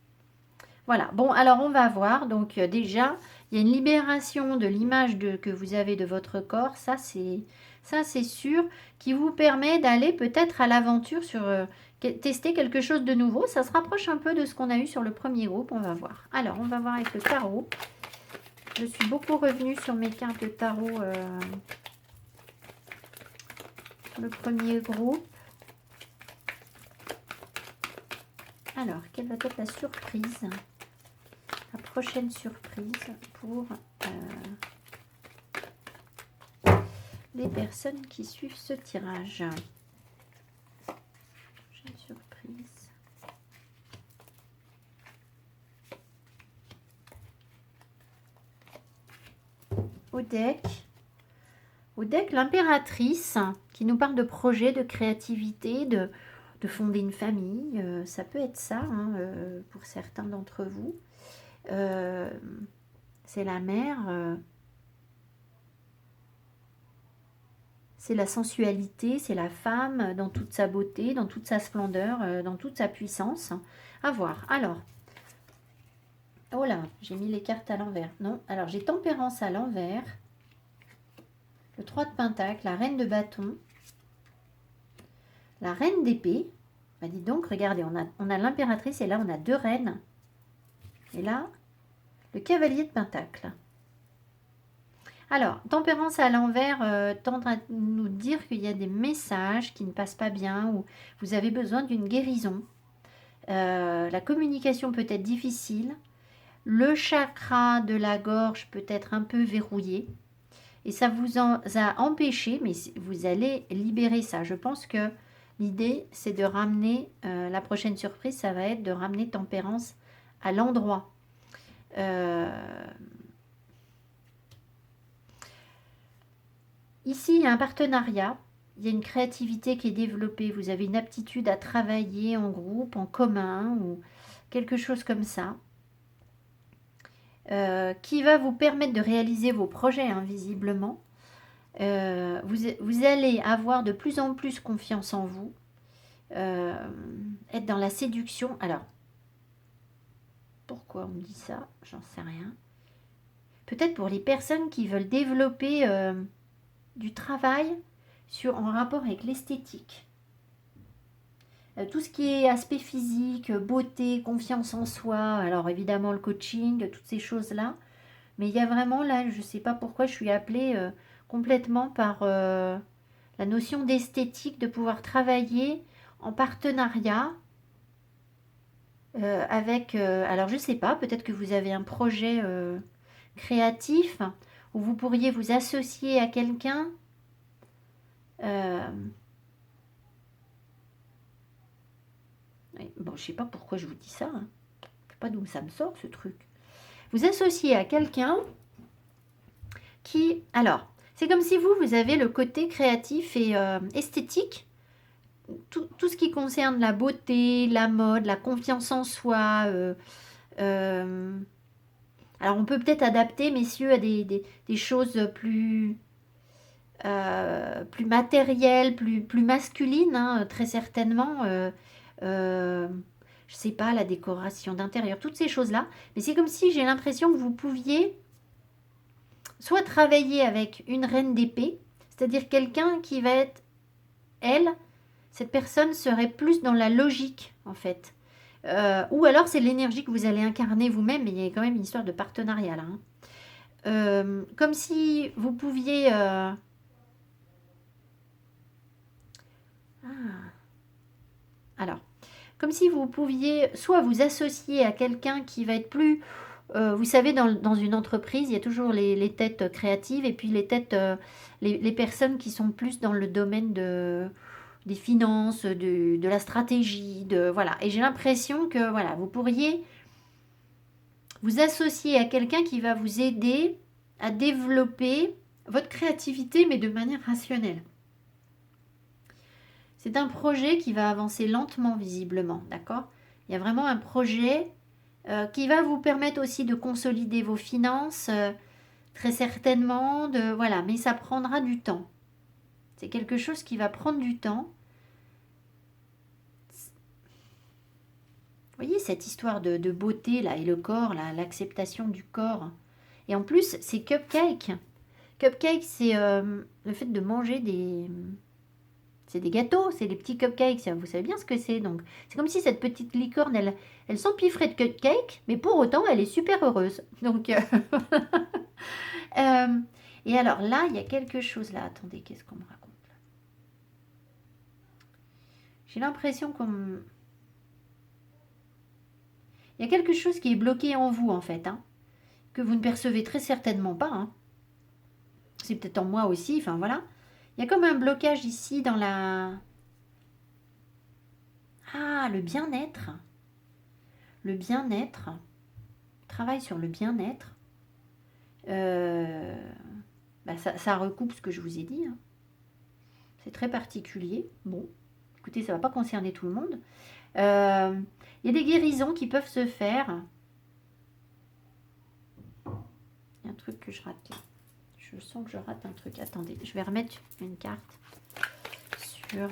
Voilà. Bon, alors, on va voir. Donc, déjà, il y a une libération de l'image que vous avez de votre corps. Ça, c'est sûr. Qui vous permet d'aller peut-être à l'aventure sur... tester quelque chose de nouveau. Ça se rapproche un peu de ce qu'on a eu sur le premier groupe. On va voir. Alors, on va voir avec le tarot. Je suis beaucoup revenue sur mes cartes de tarot sur le premier groupe. Alors, quelle va être la surprise? La prochaine surprise pour les personnes qui suivent ce tirage. Surprise. Au deck, l'impératrice qui nous parle de projet, de créativité, de fonder une famille. Ça peut être ça hein, pour certains d'entre vous. C'est la mère. C'est la sensualité, c'est la femme dans toute sa beauté, dans toute sa splendeur, dans toute sa puissance. À voir. Alors, oh là, j'ai mis les cartes à l'envers. Non, alors j'ai tempérance à l'envers. Le 3 de pentacle, la reine de bâton. La reine d'épée. Bah, dis donc, regardez, on a l'impératrice et là on a deux reines. Et là, le cavalier de pentacle. Alors, tempérance à l'envers tend à nous dire qu'il y a des messages qui ne passent pas bien ou vous avez besoin d'une guérison. La communication peut être difficile. Le chakra de la gorge peut être un peu verrouillé. Et ça vous a empêché, mais vous allez libérer ça. Je pense que l'idée, c'est de ramener, la prochaine surprise, ça va être de ramener Tempérance à l'endroit. Ici, il y a un partenariat, il y a une créativité qui est développée, vous avez une aptitude à travailler en groupe, en commun, ou quelque chose comme ça, qui va vous permettre de réaliser vos projets, hein, visiblement. Vous allez avoir de plus en plus confiance en vous, être dans la séduction. Alors, pourquoi on me dit ça? J'en sais rien. Peut-être pour les personnes qui veulent développer du travail en rapport avec l'esthétique. Tout ce qui est aspect physique, beauté, confiance en soi, alors évidemment le coaching, toutes ces choses-là. Mais il y a vraiment là, je ne sais pas pourquoi je suis appelée complètement par la notion d'esthétique, de pouvoir travailler en partenariat avec... alors je ne sais pas, peut-être que vous avez un projet créatif où vous pourriez vous associer à quelqu'un. Bon, je sais pas pourquoi je vous dis ça. Hein. Je sais pas d'où ça me sort ce truc. Vous associez à quelqu'un qui... Alors, c'est comme si vous avez le côté créatif et esthétique. Tout ce qui concerne la beauté, la mode, la confiance en soi. Alors, on peut peut-être adapter, messieurs, à des choses plus matérielles, plus masculines, hein, très certainement. Je sais pas, la décoration d'intérieur, toutes ces choses-là. Mais c'est comme si j'ai l'impression que vous pouviez soit travailler avec une reine d'épée, c'est-à-dire quelqu'un qui va être, elle, cette personne serait plus dans la logique, en fait. Ou alors c'est l'énergie que vous allez incarner vous-même, mais il y a quand même une histoire de partenariat là. Hein. Comme si vous pouviez... Alors, comme si vous pouviez soit vous associer à quelqu'un qui va être plus... vous savez, dans une entreprise, il y a toujours les têtes créatives et puis les têtes, les personnes qui sont plus dans le domaine des finances, de la stratégie, voilà. Et j'ai l'impression que voilà, vous pourriez vous associer à quelqu'un qui va vous aider à développer votre créativité, mais de manière rationnelle. C'est un projet qui va avancer lentement, visiblement, d'accord? Il y a vraiment un projet qui va vous permettre aussi de consolider vos finances, très certainement, voilà, mais ça prendra du temps. C'est quelque chose qui va prendre du temps. Vous voyez cette histoire de beauté là et le corps, là, l'acceptation du corps. Et en plus, c'est cupcake. Cupcake, c'est le fait de manger c'est des gâteaux, c'est des petits cupcakes. Vous savez bien ce que c'est. Donc, c'est comme si cette petite licorne, elle s'empiffrait de cupcake, mais pour autant, elle est super heureuse. Donc, et alors là, il y a quelque chose là. Attendez, qu'est-ce qu'on me raconte là? J'ai l'impression qu'on... Il y a quelque chose qui est bloqué en vous, en fait, hein, que vous ne percevez très certainement pas. Hein. C'est peut-être en moi aussi, enfin voilà. Il y a comme un blocage ici dans la... Ah, le bien-être. Le bien-être. Travail sur le bien-être. Ça recoupe ce que je vous ai dit. Hein. C'est très particulier. Bon, écoutez, ça ne va pas concerner tout le monde. Il y a des guérisons qui peuvent se faire. Il y a un truc que je rate là. Je sens que je rate un truc. Attendez, je vais remettre une carte sur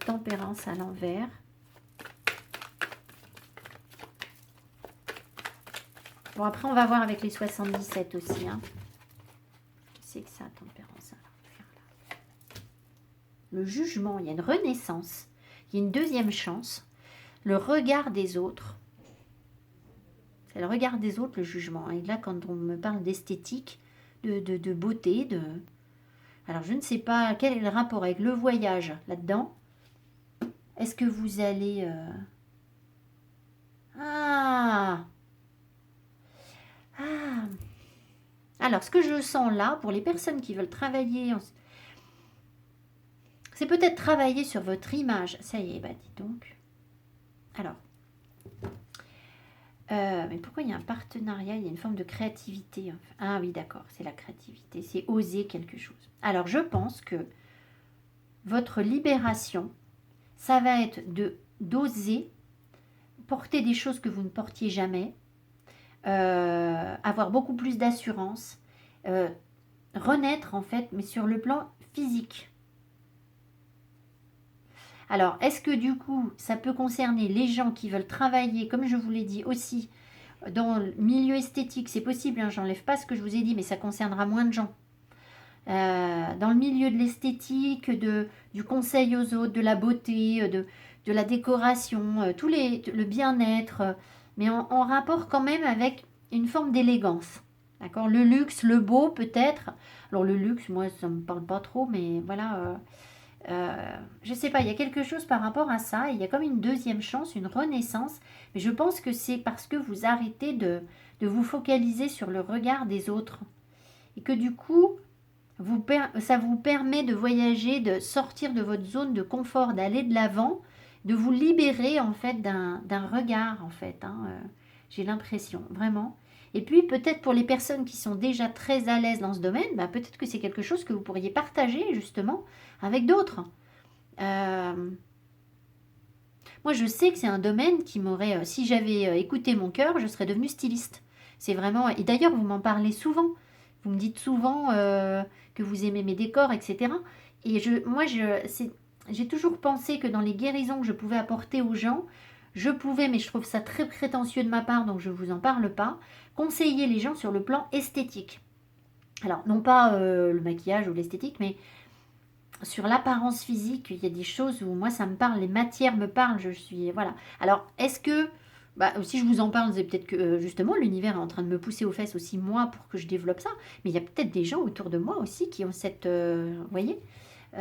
Tempérance à l'envers. Bon, après, on va voir avec les 77 aussi. Hein. C'est que ça, Tempérance à l'envers. Le jugement, il y a une renaissance. Il y a une deuxième chance. Le regard des autres. C'est le regard des autres, le jugement. Et là, quand on me parle d'esthétique, de beauté, alors, je ne sais pas quel est le rapport avec le voyage là-dedans. Est-ce que vous allez... Ah, Alors, ce que je sens là, pour les personnes qui veulent travailler, c'est peut-être travailler sur votre image. Ça y est, bah dis donc. Alors, mais pourquoi il y a un partenariat? Il y a une forme de créativité. Ah oui, d'accord, c'est la créativité. C'est oser quelque chose. Alors, je pense que votre libération, ça va être d'oser porter des choses que vous ne portiez jamais, avoir beaucoup plus d'assurance, renaître en fait, mais sur le plan physique. Alors, est-ce que du coup, ça peut concerner les gens qui veulent travailler, comme je vous l'ai dit aussi, dans le milieu esthétique? C'est possible, hein, j'enlève pas ce que je vous ai dit, mais ça concernera moins de gens. Dans le milieu de l'esthétique, du conseil aux autres, de la beauté, de la décoration, le bien-être, mais en rapport quand même avec une forme d'élégance. D'accord? Le luxe, le beau peut-être. Alors le luxe, moi ça me parle pas trop, mais voilà. Je sais pas, il y a quelque chose par rapport à ça. Il y a comme une deuxième chance, une renaissance. Mais je pense que c'est parce que vous arrêtez de vous focaliser sur le regard des autres. Et que du coup, ça vous permet de voyager, de sortir de votre zone de confort, d'aller de l'avant, de vous libérer en fait d'un regard en fait. J'ai l'impression, vraiment. Et puis peut-être pour les personnes qui sont déjà très à l'aise dans ce domaine, bah, peut-être que c'est quelque chose que vous pourriez partager justement avec d'autres. Moi je sais que c'est un domaine qui m'aurait, si j'avais écouté mon cœur, je serais devenue styliste. C'est vraiment, et d'ailleurs vous m'en parlez souvent. Vous me dites souvent que vous aimez mes décors, etc. Et j'ai toujours pensé que dans les guérisons que je pouvais apporter aux gens, je pouvais, mais je trouve ça très prétentieux de ma part, donc je ne vous en parle pas, conseiller les gens sur le plan esthétique. Alors, non pas le maquillage ou l'esthétique, mais sur l'apparence physique, il y a des choses où moi ça me parle, les matières me parlent, je suis... Voilà. Alors, est-ce que... Bah, si je vous en parle, c'est peut-être que justement l'univers est en train de me pousser aux fesses aussi moi pour que je développe ça. Mais il y a peut-être des gens autour de moi aussi qui ont cette, vous voyez,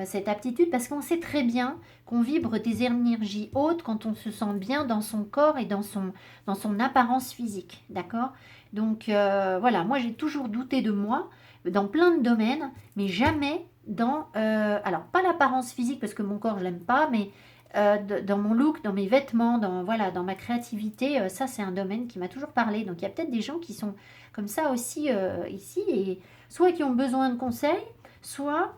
cette aptitude parce qu'on sait très bien qu'on vibre des énergies hautes quand on se sent bien dans son corps et dans son apparence physique, d'accord? Donc voilà, moi j'ai toujours douté de moi dans plein de domaines, mais jamais dans, alors pas l'apparence physique parce que mon corps je l'aime pas, mais dans mon look, dans mes vêtements, dans ma créativité, ça c'est un domaine qui m'a toujours parlé. Donc il y a peut-être des gens qui sont comme ça aussi ici, et soit qui ont besoin de conseils, soit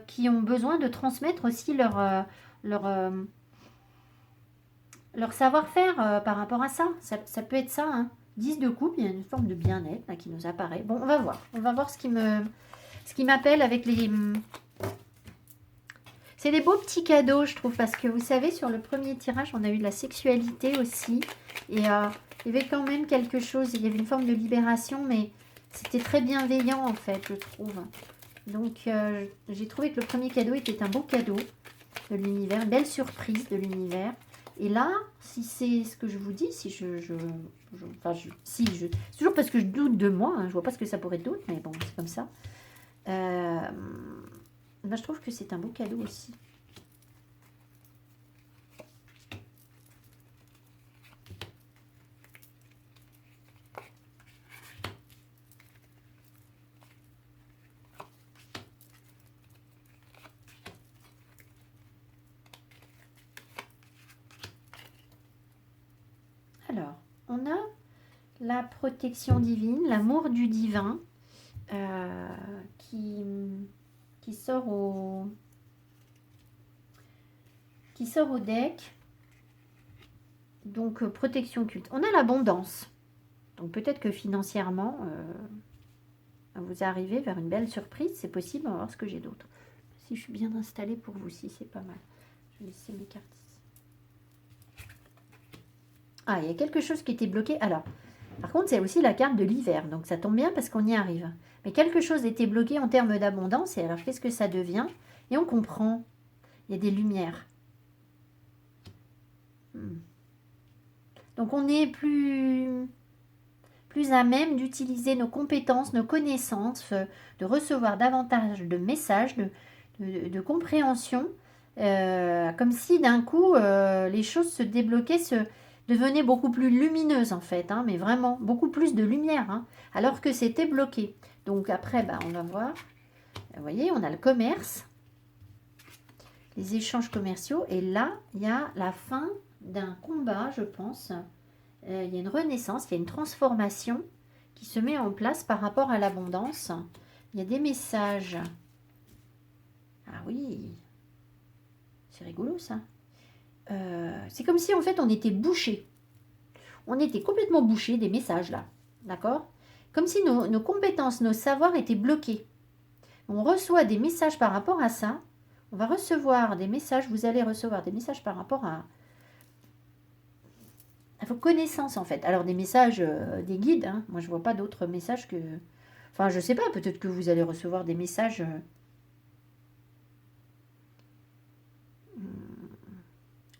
qui ont besoin de transmettre aussi leur, euh, leur savoir-faire par rapport à ça. Ça peut être ça, hein. 10 de coupe, il y a une forme de bien-être là, qui nous apparaît. Bon, on va voir. On va voir ce qui m'appelle avec les... C'est des beaux petits cadeaux, je trouve, parce que vous savez, sur le premier tirage, on a eu de la sexualité aussi. Et il y avait quand même quelque chose, il y avait une forme de libération, mais c'était très bienveillant, en fait, je trouve. Donc, j'ai trouvé que le premier cadeau était un beau cadeau de l'univers, une belle surprise de l'univers. Et là, si c'est ce que je vous dis, si c'est toujours parce que je doute de moi, hein, je vois pas ce que ça pourrait être d'autre, mais bon, c'est comme ça. Ben, je trouve que c'est un beau cadeau aussi. Alors, on a la protection divine, l'amour du divin qui sort au deck. Donc, protection occulte. On a l'abondance. Donc, peut-être que financièrement, vous arrivez vers une belle surprise. C'est possible. On va voir ce que j'ai d'autre. Si je suis bien installée pour vous, si c'est pas mal. Je vais laisser mes cartes ici. Ah, il y a quelque chose qui était bloqué. Alors, par contre, c'est aussi la carte de l'hiver. Donc, ça tombe bien parce qu'on y arrive. Mais quelque chose était bloqué en termes d'abondance. Et alors, qu'est-ce que ça devient? Et on comprend. Il y a des lumières. Donc, on est plus à même d'utiliser nos compétences, nos connaissances, de recevoir davantage de messages, de compréhension, comme si d'un coup, les choses se débloquaient, devenaient beaucoup plus lumineuses en fait, hein, mais vraiment beaucoup plus de lumière, hein, alors que c'était bloqué. Donc après, bah, on va voir. Vous voyez, on a le commerce, les échanges commerciaux. Et là, il y a la fin d'un combat, je pense. Il y a une renaissance, il y a une transformation qui se met en place par rapport à l'abondance. Il y a des messages. Ah oui, c'est rigolo ça. C'est comme si en fait on était bouché. On était complètement bouché des messages là. D'accord? Comme si nos compétences, nos savoirs étaient bloqués. On reçoit des messages par rapport à ça. On va recevoir des messages, vous allez recevoir des messages par rapport à vos connaissances en fait. Alors des messages, des guides, hein. Moi je vois pas d'autres messages que... Enfin je sais pas, peut-être que vous allez recevoir des messages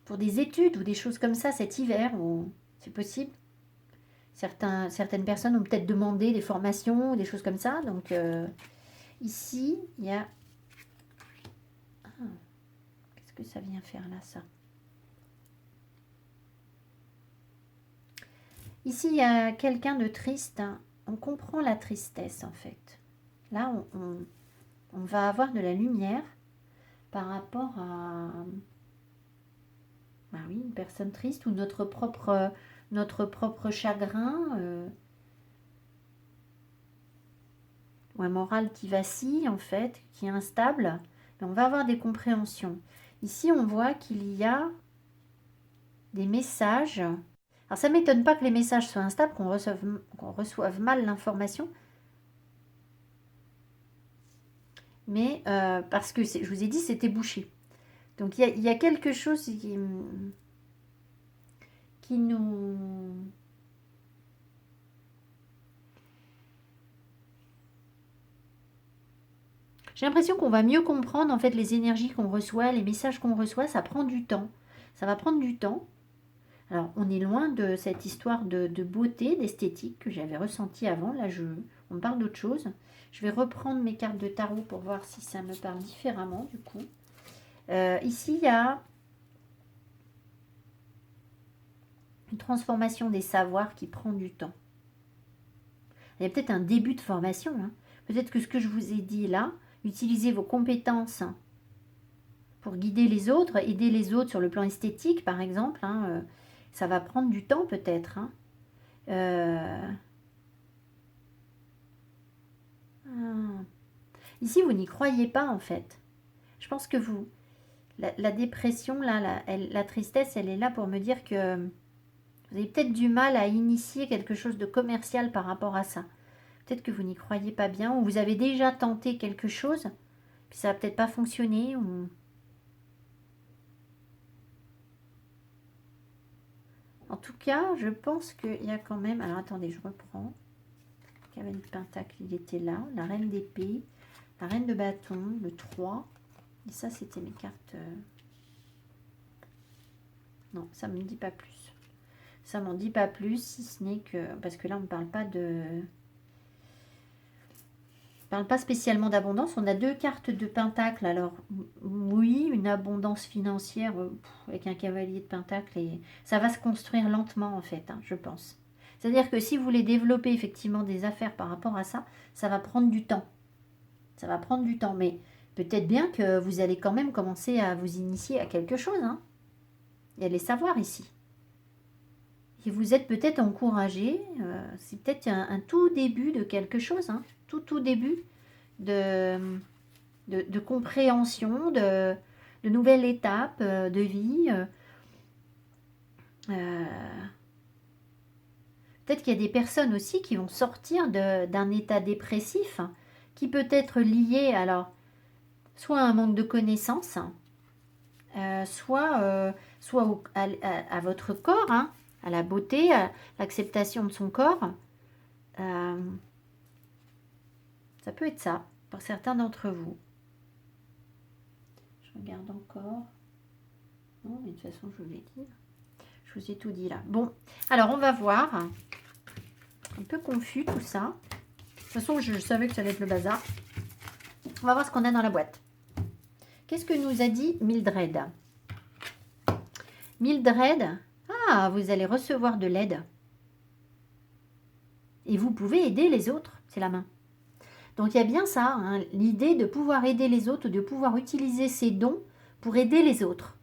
pour des études ou des choses comme ça cet hiver, ou c'est possible. Certaines personnes ont peut-être demandé des formations ou des choses comme ça. Donc ici, il y a... Ah, qu'est-ce que ça vient faire là, ça? Ici, il y a quelqu'un de triste. Hein. On comprend la tristesse, en fait. Là, on va avoir de la lumière par rapport à... Ah oui, une personne triste ou notre propre chagrin. Ou un moral qui vacille, en fait, qui est instable. Mais on va avoir des compréhensions. Ici, on voit qu'il y a des messages. Alors, ça ne m'étonne pas que les messages soient instables, qu'on reçoive mal l'information. Mais parce que, je vous ai dit, c'était bouché. Donc, il y a quelque chose qui nous... J'ai l'impression qu'on va mieux comprendre, en fait, les énergies qu'on reçoit, les messages qu'on reçoit. Ça prend du temps. Ça va prendre du temps. Alors, on est loin de cette histoire de beauté, d'esthétique que j'avais ressentie avant. Là, on me parle d'autre chose. Je vais reprendre mes cartes de tarot pour voir si ça me parle différemment, du coup. Ici, il y a une transformation des savoirs qui prend du temps. Il y a peut-être un début de formation. Hein. Peut-être que ce que je vous ai dit là, utilisez vos compétences pour guider les autres, aider les autres sur le plan esthétique, par exemple. Hein, ça va prendre du temps, peut-être. Hein. Ici, vous n'y croyez pas, en fait. Je pense que vous... La dépression, là, la tristesse, elle est là pour me dire que vous avez peut-être du mal à initier quelque chose de commercial par rapport à ça. Peut-être que vous n'y croyez pas bien, ou vous avez déjà tenté quelque chose, puis ça n'a peut-être pas fonctionné, ou... En tout cas, je pense qu'il y a quand même... Alors, attendez, je reprends. Cavalier de Pentacle, il était là. La Reine d'épée, la Reine de bâton, le 3. Et ça, c'était mes cartes... Non, ça ne me dit pas plus. Ça m'en dit pas plus, si ce n'est que... Parce que là, on ne parle pas de... On ne parle pas spécialement d'abondance. On a 2 cartes de Pentacle. Alors, oui, une abondance financière avec un cavalier de Pentacle. Et ça va se construire lentement, en fait, hein, je pense. C'est-à-dire que si vous voulez développer effectivement des affaires par rapport à ça, ça va prendre du temps. Ça va prendre du temps. Mais peut-être bien que vous allez quand même commencer à vous initier à quelque chose. Hein. Il y a les savoirs ici. Et vous êtes peut-être encouragé. C'est peut-être un tout début de quelque chose. Hein. Tout début de compréhension, de nouvelles étapes de vie. Peut-être qu'il y a des personnes aussi qui vont sortir d'un état dépressif qui peut être lié alors soit à un manque de connaissances, soit à votre corps, hein, à la beauté, à l'acceptation de son corps. Ça peut être ça, pour certains d'entre vous. Je regarde encore. Non, mais de toute façon, je vous l'ai dit. Je vous ai tout dit là. Bon, alors on va voir. Un peu confus tout ça. De toute façon, je savais que ça allait être le bazar. On va voir ce qu'on a dans la boîte. Qu'est-ce que nous a dit Mildred? Mildred, ah, vous allez recevoir de l'aide. Et vous pouvez aider les autres. C'est la main. Donc il y a bien ça, hein, l'idée de pouvoir aider les autres, de pouvoir utiliser ses dons pour aider les autres.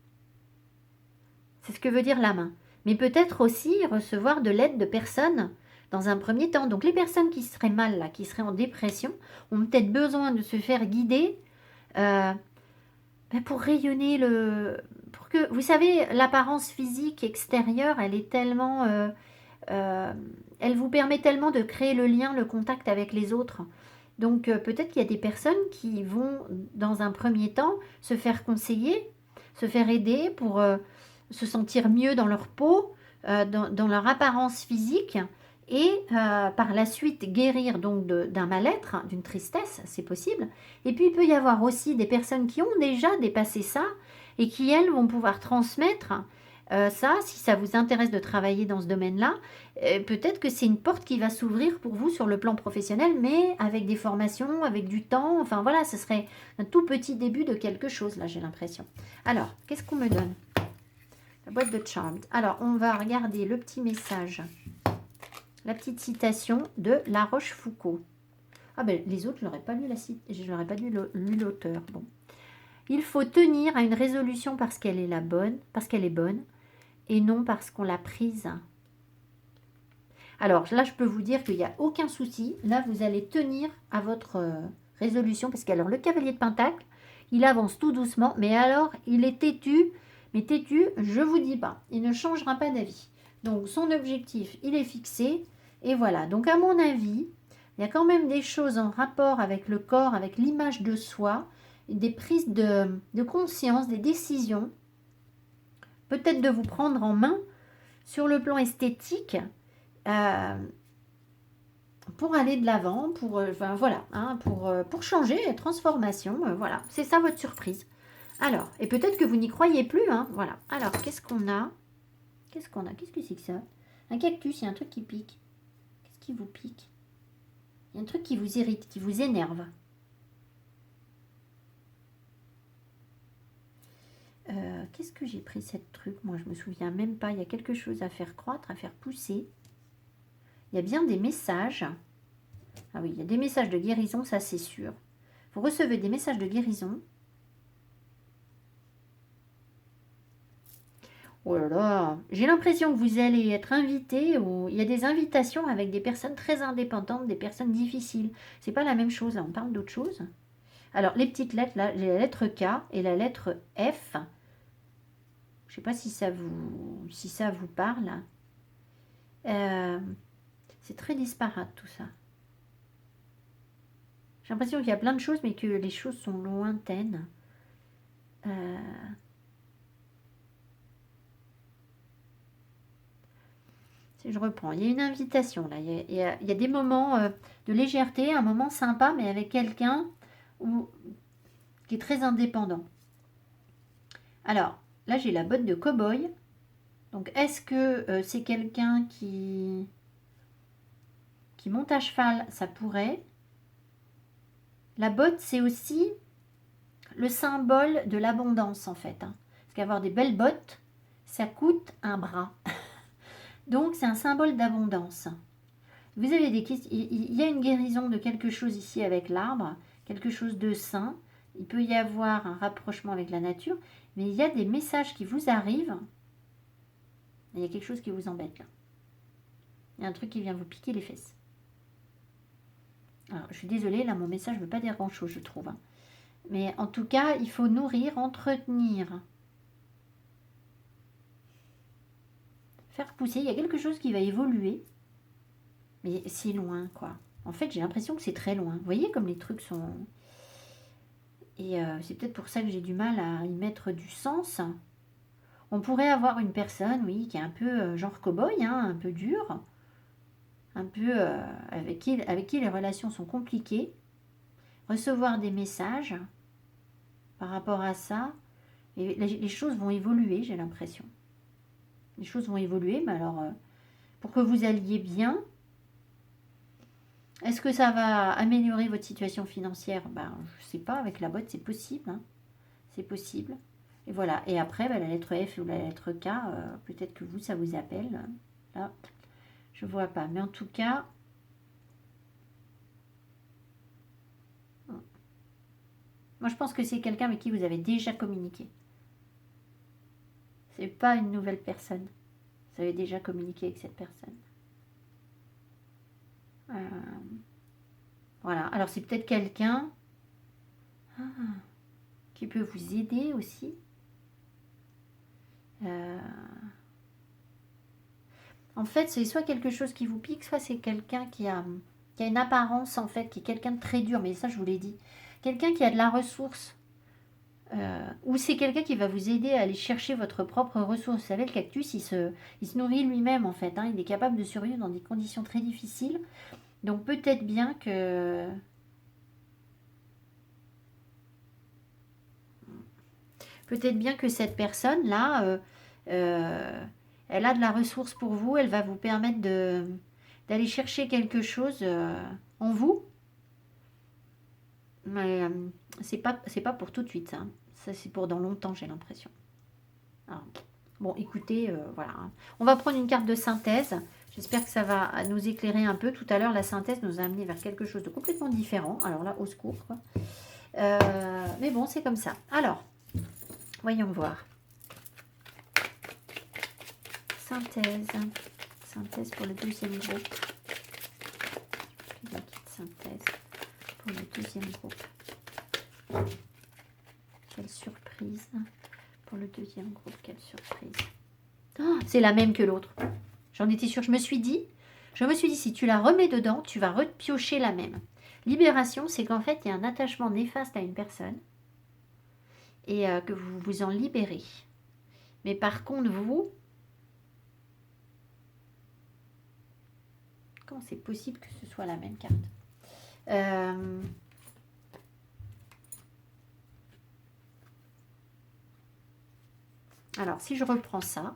C'est ce que veut dire la main. Mais peut-être aussi recevoir de l'aide de personnes dans un premier temps. Donc les personnes qui seraient mal, là, qui seraient en dépression, ont peut-être besoin de se faire guider euh, pour rayonner le... Pour que, vous savez, l'apparence physique extérieure, elle est tellement... euh, elle vous permet tellement de créer le lien, le contact avec les autres. Donc peut-être qu'il y a des personnes qui vont, dans un premier temps, se faire conseiller, se faire aider pour se sentir mieux dans leur peau, dans leur apparence physique, et par la suite guérir donc d'un mal-être, d'une tristesse, c'est possible. Et puis il peut y avoir aussi des personnes qui ont déjà dépassé ça et qui, elles, vont pouvoir transmettre ça, si ça vous intéresse de travailler dans ce domaine-là. Peut-être que c'est une porte qui va s'ouvrir pour vous sur le plan professionnel, mais avec des formations, avec du temps. Enfin voilà, ce serait un tout petit début de quelque chose, là, j'ai l'impression. Alors, qu'est-ce qu'on me donne? La boîte de Charmed. Alors, on va regarder le petit message. La petite citation de La Rochefoucauld. Ah ben, les autres, je n'aurais pas lu je n'aurais pas lu l'auteur. Bon. Il faut tenir à une résolution parce qu'elle est parce qu'elle est bonne, et non parce qu'on l'a prise. Alors là, je peux vous dire qu'il n'y a aucun souci. Là, vous allez tenir à votre résolution, parce que alors le cavalier de Pentacle, il avance tout doucement, mais alors il est têtu. Mais têtu, je vous dis pas, il ne changera pas d'avis. Donc son objectif, il est fixé, et voilà. Donc à mon avis, il y a quand même des choses en rapport avec le corps, avec l'image de soi, des prises de conscience, des décisions, peut-être de vous prendre en main sur le plan esthétique, pour aller de l'avant, pour enfin, voilà, hein, pour changer, transformation, voilà, c'est ça votre surprise. Alors, et peut-être que vous n'y croyez plus, hein, voilà. Alors, qu'est-ce qu'on a? Qu'est-ce qu'on a? Qu'est-ce que c'est que ça? Un cactus, il y a un truc qui pique. Qu'est-ce qui vous pique? Il y a un truc qui vous irrite, qui vous énerve. Qu'est-ce que j'ai pris cette truc? Moi, je me souviens même pas. Il y a quelque chose à faire croître, à faire pousser. Il y a bien des messages. Ah oui, il y a des messages de guérison, ça c'est sûr. Vous recevez des messages de guérison. Oh là là, j'ai l'impression que vous allez être invité, ou il y a des invitations avec des personnes très indépendantes, des personnes difficiles. C'est pas la même chose, là, on parle d'autre chose. Alors, les petites lettres, là, la lettre K et la lettre F. Je sais pas si ça vous parle. C'est très disparate tout ça. J'ai l'impression qu'il y a plein de choses, mais que les choses sont lointaines. Si je reprends, il y a une invitation là. Il y a des moments de légèreté, un moment sympa, mais avec quelqu'un qui est très indépendant. Alors, là j'ai la botte de cow-boy. Donc, est-ce que c'est quelqu'un qui monte à cheval? Ça pourrait. La botte, c'est aussi le symbole de l'abondance, en fait. Hein. Parce qu'avoir des belles bottes, ça coûte un bras. Donc, c'est un symbole d'abondance. Vous avez des questions. Il y a une guérison de quelque chose ici avec l'arbre, quelque chose de sain. Il peut y avoir un rapprochement avec la nature, mais il y a des messages qui vous arrivent. Il y a quelque chose qui vous embête là. Il y a un truc qui vient vous piquer les fesses. Alors, je suis désolée, là, mon message ne veut pas dire grand-chose, je trouve. Hein. Mais en tout cas, il faut nourrir, entretenir. Faire pousser. Il y a quelque chose qui va évoluer. Mais c'est loin, quoi. En fait, j'ai l'impression que c'est très loin. Vous voyez comme les trucs sont... Et c'est peut-être pour ça que j'ai du mal à y mettre du sens. On pourrait avoir une personne, oui, qui est un peu genre cow-boy, hein, un peu dur. Un peu avec qui les relations sont compliquées. Recevoir des messages par rapport à ça. Et les choses vont évoluer, j'ai l'impression. Les choses vont évoluer, mais alors, pour que vous alliez bien, est-ce que ça va améliorer votre situation financière? Ben, je ne sais pas, avec la boîte, c'est possible. Hein. C'est possible. Et voilà. Et après, ben, la lettre F ou la lettre K, peut-être que vous, ça vous appelle. Là, je ne vois pas. Mais en tout cas, Moi, je pense que c'est quelqu'un avec qui vous avez déjà communiqué. C'est pas une nouvelle personne. Vous avez déjà communiqué avec cette personne. Voilà. Alors, c'est peut-être quelqu'un qui peut vous aider aussi. En fait, c'est soit quelque chose qui vous pique, soit c'est quelqu'un qui a une apparence, en fait, qui est quelqu'un de très dur. Mais ça, je vous l'ai dit. Quelqu'un qui a de la ressource. Ou c'est quelqu'un qui va vous aider à aller chercher votre propre ressource. Vous savez, le cactus, il se nourrit lui-même, en fait. Il est capable de survivre dans des conditions très difficiles. Donc, peut-être bien que... Peut-être bien que cette personne-là, elle a de la ressource pour vous. Elle va vous permettre d'aller chercher quelque chose en vous. Mais c'est pas pour tout de suite, ça. Ça, c'est pour dans longtemps, j'ai l'impression. Alors, bon, écoutez, voilà. On va prendre une carte de synthèse. J'espère que ça va nous éclairer un peu. Tout à l'heure, la synthèse nous a amené vers quelque chose de complètement différent. Alors là, au secours, quoi. Mais bon, c'est comme ça. Alors, voyons voir. Synthèse. Synthèse pour le deuxième groupe. Synthèse pour le deuxième groupe. Quelle surprise. Pour le deuxième groupe, quelle surprise. Oh, c'est la même que l'autre. J'en étais sûre. Je me suis dit, si tu la remets dedans, tu vas repiocher la même. Libération, c'est qu'en fait, il y a un attachement néfaste à une personne et que vous vous en libérez. Mais par contre, vous, comment c'est possible que ce soit la même carte? Alors, si je reprends ça,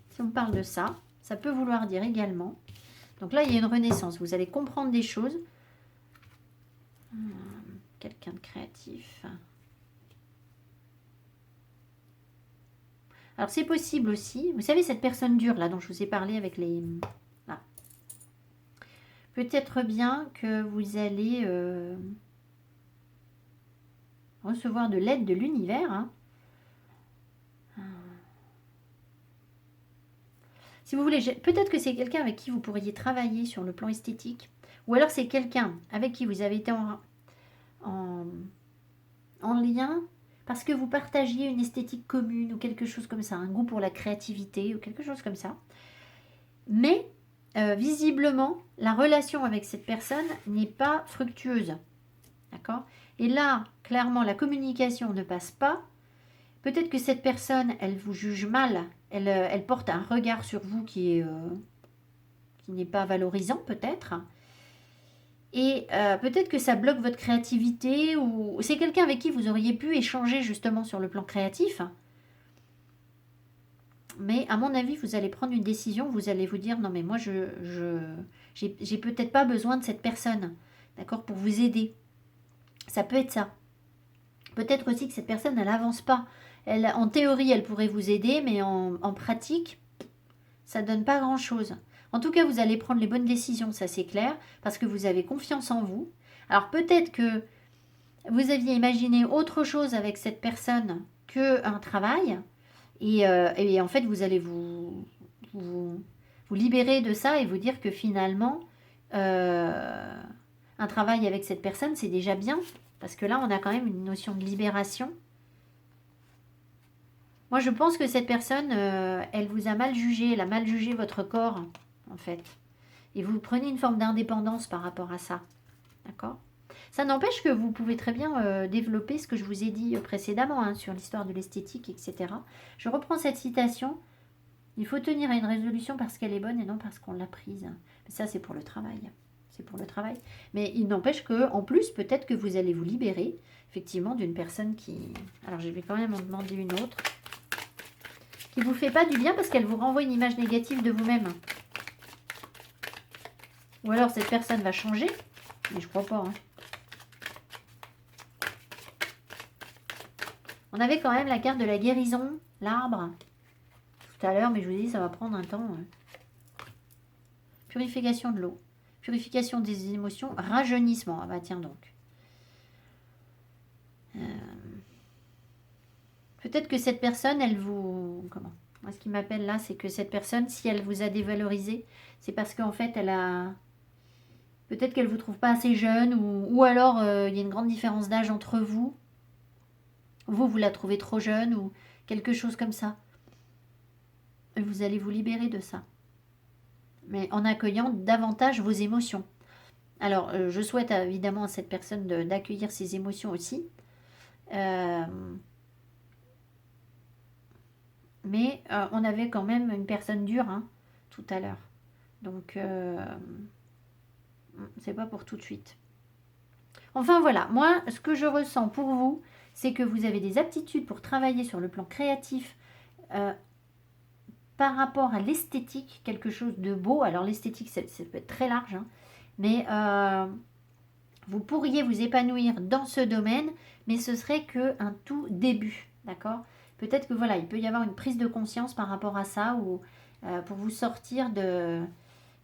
si on parle de ça, ça peut vouloir dire également... Donc là, il y a une renaissance. Vous allez comprendre des choses. Quelqu'un de créatif. Alors, c'est possible aussi. Vous savez, cette personne dure, là, dont je vous ai parlé avec les... Là. Peut-être bien que vous allez recevoir de l'aide de l'univers. Si vous voulez, peut-être que c'est quelqu'un avec qui vous pourriez travailler sur le plan esthétique. Ou alors c'est quelqu'un avec qui vous avez été en lien parce que vous partagiez une esthétique commune ou quelque chose comme ça, un goût pour la créativité ou quelque chose comme ça. Mais visiblement, la relation avec cette personne n'est pas fructueuse. D'accord? Et là, clairement, la communication ne passe pas. Peut-être que cette personne, elle vous juge mal. Elle porte un regard sur vous qui n'est pas valorisant, peut-être. Et peut-être que ça bloque votre créativité. Ou c'est quelqu'un avec qui vous auriez pu échanger justement sur le plan créatif. Mais à mon avis, vous allez prendre une décision. Vous allez vous dire, non mais moi, j'ai peut-être pas besoin de cette personne. D'accord? Pour vous aider. Ça peut être ça. Peut-être aussi que cette personne, elle n'avance pas. En théorie, elle pourrait vous aider, mais en pratique, ça ne donne pas grand-chose. En tout cas, vous allez prendre les bonnes décisions, ça c'est clair, parce que vous avez confiance en vous. Alors peut-être que vous aviez imaginé autre chose avec cette personne qu'un travail, et en fait, vous allez vous libérer de ça et vous dire que finalement, un travail avec cette personne, c'est déjà bien, parce que là, on a quand même une notion de libération. Moi, je pense que cette personne, elle vous a mal jugé. Elle a mal jugé votre corps, en fait. Et vous prenez une forme d'indépendance par rapport à ça. D'accord? Ça n'empêche que vous pouvez très bien développer ce que je vous ai dit précédemment sur l'histoire de l'esthétique, etc. Je reprends cette citation. Il faut tenir à une résolution parce qu'elle est bonne et non parce qu'on l'a prise. Mais ça, c'est pour le travail. C'est pour le travail. Mais il n'empêche que, en plus, peut-être que vous allez vous libérer, effectivement, d'une personne qui... Alors, je vais quand même en demander une autre. Qui ne vous fait pas du bien parce qu'elle vous renvoie une image négative de vous-même. Ou alors cette personne va changer, mais je crois pas. On avait quand même la carte de la guérison, l'arbre, tout à l'heure, mais je vous dis, ça va prendre un temps. Purification de l'eau, purification des émotions, rajeunissement. Ah bah tiens donc. Peut-être que cette personne, elle vous... Comment? Moi, ce qui m'appelle là, c'est que cette personne, si elle vous a dévalorisé, c'est parce qu'en fait, elle a... Peut-être qu'elle vous trouve pas assez jeune, ou alors il y a une grande différence d'âge entre vous. Vous la trouvez trop jeune, ou quelque chose comme ça. Vous allez vous libérer de ça. Mais en accueillant davantage vos émotions. Alors, je souhaite évidemment à cette personne d'accueillir ses émotions aussi. Euh, mais on avait quand même une personne dure hein, tout à l'heure. Donc, c'est pas pour tout de suite. Enfin voilà, moi, ce que je ressens pour vous, c'est que vous avez des aptitudes pour travailler sur le plan créatif par rapport à l'esthétique, quelque chose de beau. Alors l'esthétique, ça peut être très large, hein, mais vous pourriez vous épanouir dans ce domaine, mais ce serait qu'un tout début, d'accord? Peut-être que voilà, il peut y avoir une prise de conscience par rapport à ça, ou pour vous sortir de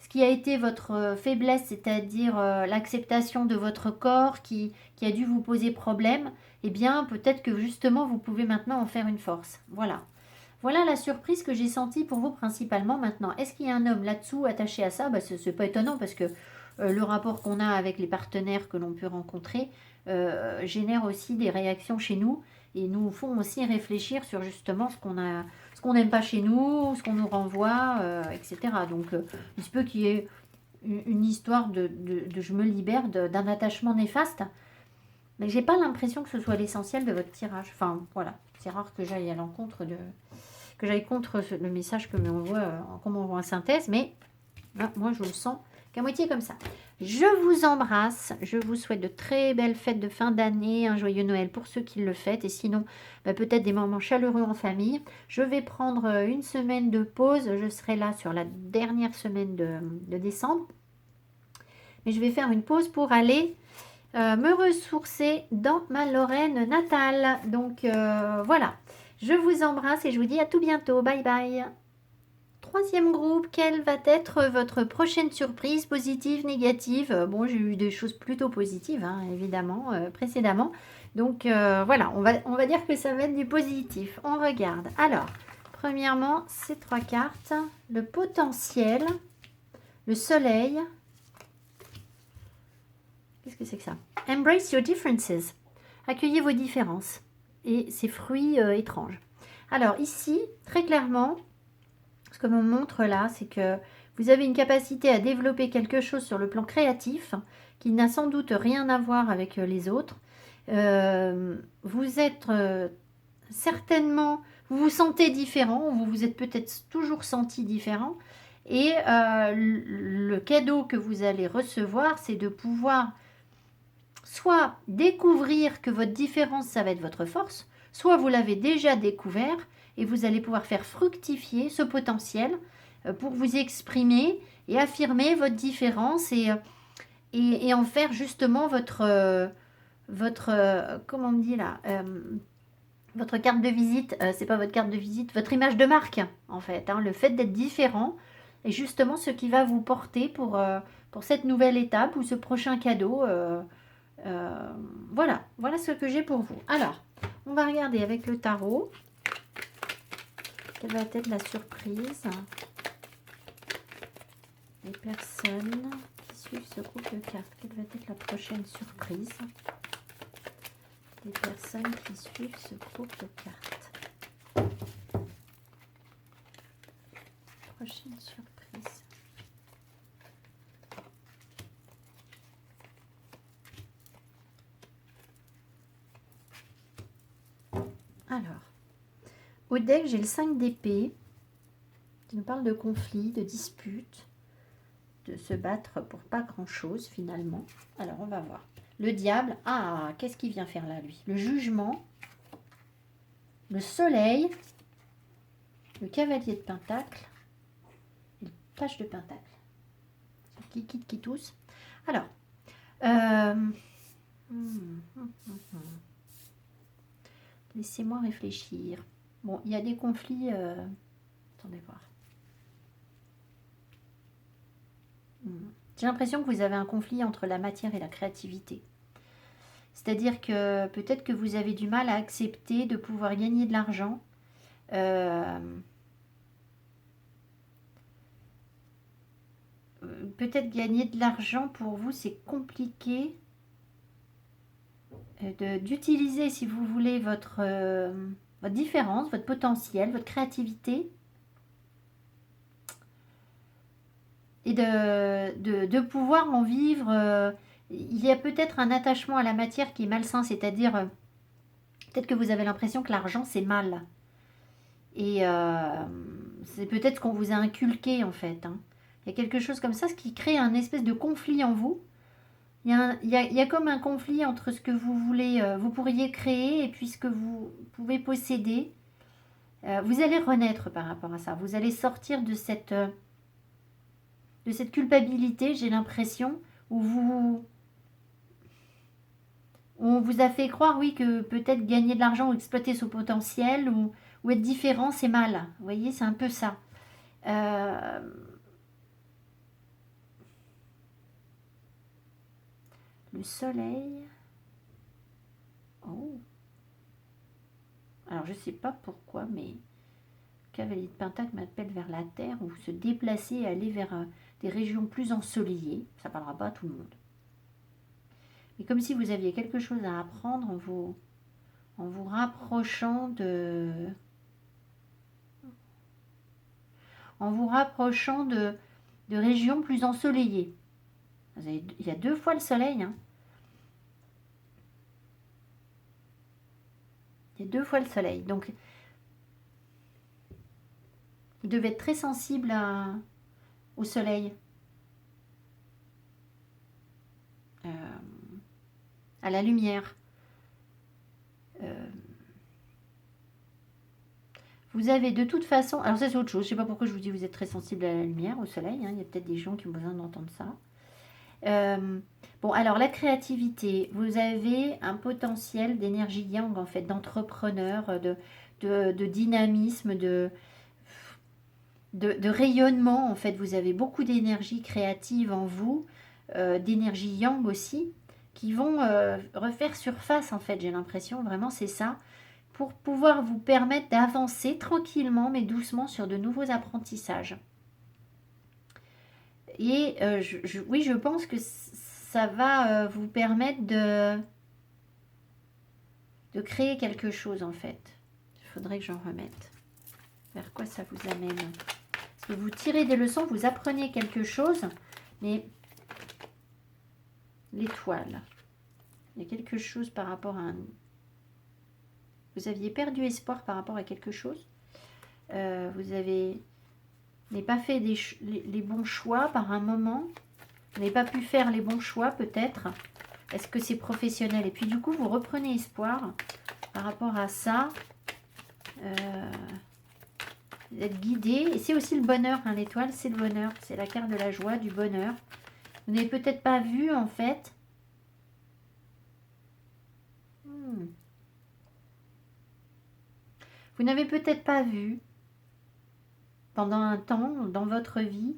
ce qui a été votre faiblesse, c'est-à-dire l'acceptation de votre corps qui a dû vous poser problème, eh bien peut-être que justement vous pouvez maintenant en faire une force. Voilà. Voilà la surprise que j'ai sentie pour vous principalement maintenant. Est-ce qu'il y a un homme là-dessous attaché à ça? Bah, ce n'est pas étonnant parce que le rapport qu'on a avec les partenaires que l'on peut rencontrer génère aussi des réactions chez nous et nous font aussi réfléchir sur justement ce qu'on n'aime pas chez nous, ce qu'on nous renvoie, etc. Donc il se peut qu'il y ait une histoire de je me libère d'un attachement néfaste, mais j'ai pas l'impression que ce soit l'essentiel de votre tirage. Enfin voilà, c'est rare que j'aille à l'encontre que j'aille contre le message que qu'on m'envoie en synthèse, mais là, moi je le sens qu'à moitié comme ça. Je vous embrasse, je vous souhaite de très belles fêtes de fin d'année, un joyeux Noël pour ceux qui le fêtent, et sinon peut-être des moments chaleureux en famille. Je vais prendre une semaine de pause, je serai là sur la dernière semaine de décembre, mais je vais faire une pause pour aller me ressourcer dans ma Lorraine natale. Donc voilà, je vous embrasse et je vous dis à tout bientôt, bye bye. Troisième groupe, quelle va être votre prochaine surprise, positive, négative? Bon, j'ai eu des choses plutôt positives, hein, évidemment, précédemment. Donc voilà, on va dire que ça va être du positif. On regarde. Alors, premièrement, ces trois cartes. Le potentiel, le soleil. Qu'est-ce que c'est que ça? Embrace your differences. Accueillez vos différences et ces fruits étranges. Alors ici, très clairement, ce que me montre là, c'est que vous avez une capacité à développer quelque chose sur le plan créatif qui n'a sans doute rien à voir avec les autres. Vous êtes certainement, vous vous sentez différent, vous vous êtes peut-être toujours senti différent. Et le cadeau que vous allez recevoir, c'est de pouvoir soit découvrir que votre différence, ça va être votre force, soit vous l'avez déjà découvert et vous allez pouvoir faire fructifier ce potentiel pour vous exprimer et affirmer votre différence et en faire justement comment on me dit là, votre carte de visite, c'est pas votre carte de visite, votre image de marque en fait, hein, le fait d'être différent est justement ce qui va vous porter pour cette nouvelle étape ou ce prochain cadeau. Voilà ce que j'ai pour vous. Alors, on va regarder avec le tarot. Quelle va être la surprise? Les personnes qui suivent ce groupe de cartes. Quelle va être la prochaine surprise? Les personnes qui suivent ce groupe de cartes. Prochaine surprise. Alors, au deck, j'ai le 5 d'épée qui nous parle de conflit, de dispute, de se battre pour pas grand-chose finalement. Alors, on va voir. Le diable, ah, qu'est-ce qu'il vient faire là, lui? Le jugement, le soleil, le cavalier de pentacle et le page de pentacle. Qui tousse. Alors, laissez-moi réfléchir. Bon, il y a des conflits. Attendez voir. J'ai l'impression que vous avez un conflit entre la matière et la créativité. C'est-à-dire que peut-être que vous avez du mal à accepter de pouvoir gagner de l'argent. Peut-être gagner de l'argent pour vous, c'est compliqué d'utiliser, si vous voulez, votre différence, votre potentiel, votre créativité et de pouvoir en vivre. Il y a peut-être un attachement à la matière qui est malsain, c'est-à-dire peut-être que vous avez l'impression que l'argent c'est mal. Et c'est peut-être ce qu'on vous a inculqué en fait. Hein. Il y a quelque chose comme ça, ce qui crée un espèce de conflit en vous. Il y a comme un conflit entre ce que vous voulez, vous pourriez créer et puis ce que vous pouvez posséder. Vous allez renaître par rapport à ça. Vous allez sortir de cette culpabilité, j'ai l'impression, où on vous a fait croire, oui, que peut-être gagner de l'argent ou exploiter son potentiel ou être différent, c'est mal. Vous voyez, c'est un peu ça. Euh, le soleil. Oh. Alors, je ne sais pas pourquoi, mais Cavalier de Pentacle m'appelle vers la Terre ou se déplacer et aller vers des régions plus ensoleillées. Ça ne parlera pas à tout le monde. Mais comme si vous aviez quelque chose à apprendre en vous rapprochant de régions plus ensoleillées. Il y a 2 fois le soleil. Hein. Il y a 2 fois le soleil. Donc, il devait être très sensible au soleil. Euh, à la lumière. Vous avez de toute façon... Alors ça c'est autre chose. Je ne sais pas pourquoi je vous dis que vous êtes très sensible à la lumière, au soleil. Hein. Il y a peut-être des gens qui ont besoin d'entendre ça. Bon, alors la créativité, vous avez un potentiel d'énergie yang en fait, d'entrepreneur, de dynamisme, de rayonnement en fait. Vous avez beaucoup d'énergie créative en vous, d'énergie yang aussi, qui vont refaire surface en fait, j'ai l'impression, vraiment c'est ça, pour pouvoir vous permettre d'avancer tranquillement mais doucement sur de nouveaux apprentissages. Et oui, je pense que ça va vous permettre de créer quelque chose en fait. Il faudrait que j'en remette. Vers quoi ça vous amène? Parce que vous tirez des leçons, vous apprenez quelque chose, mais l'étoile, il y a quelque chose par rapport à un... Vous aviez perdu espoir par rapport à quelque chose. Vous n'avez pas fait les bons choix par un moment. Vous n'avez pas pu faire les bons choix peut-être. Est-ce que c'est professionnel? Et puis du coup, vous reprenez espoir par rapport à ça. Vous êtes guidé. Et c'est aussi le bonheur. Hein, l'étoile, c'est le bonheur. C'est la carte de la joie, du bonheur. Vous n'avez peut-être pas vu en fait. Vous n'avez peut-être pas vu pendant un temps dans votre vie,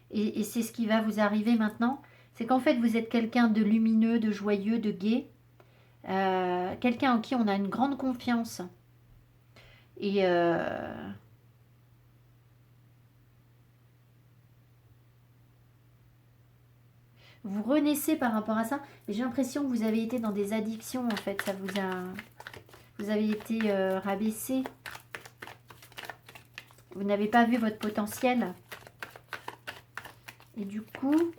et c'est ce qui va vous arriver maintenant, c'est qu'en fait vous êtes quelqu'un de lumineux, de joyeux, de gai, quelqu'un en qui on a une grande confiance. Et vous renaissez par rapport à ça. Mais j'ai l'impression que vous avez été dans des addictions en fait, vous avez été rabaissé. Vous n'avez pas vu votre potentiel. Et du coup,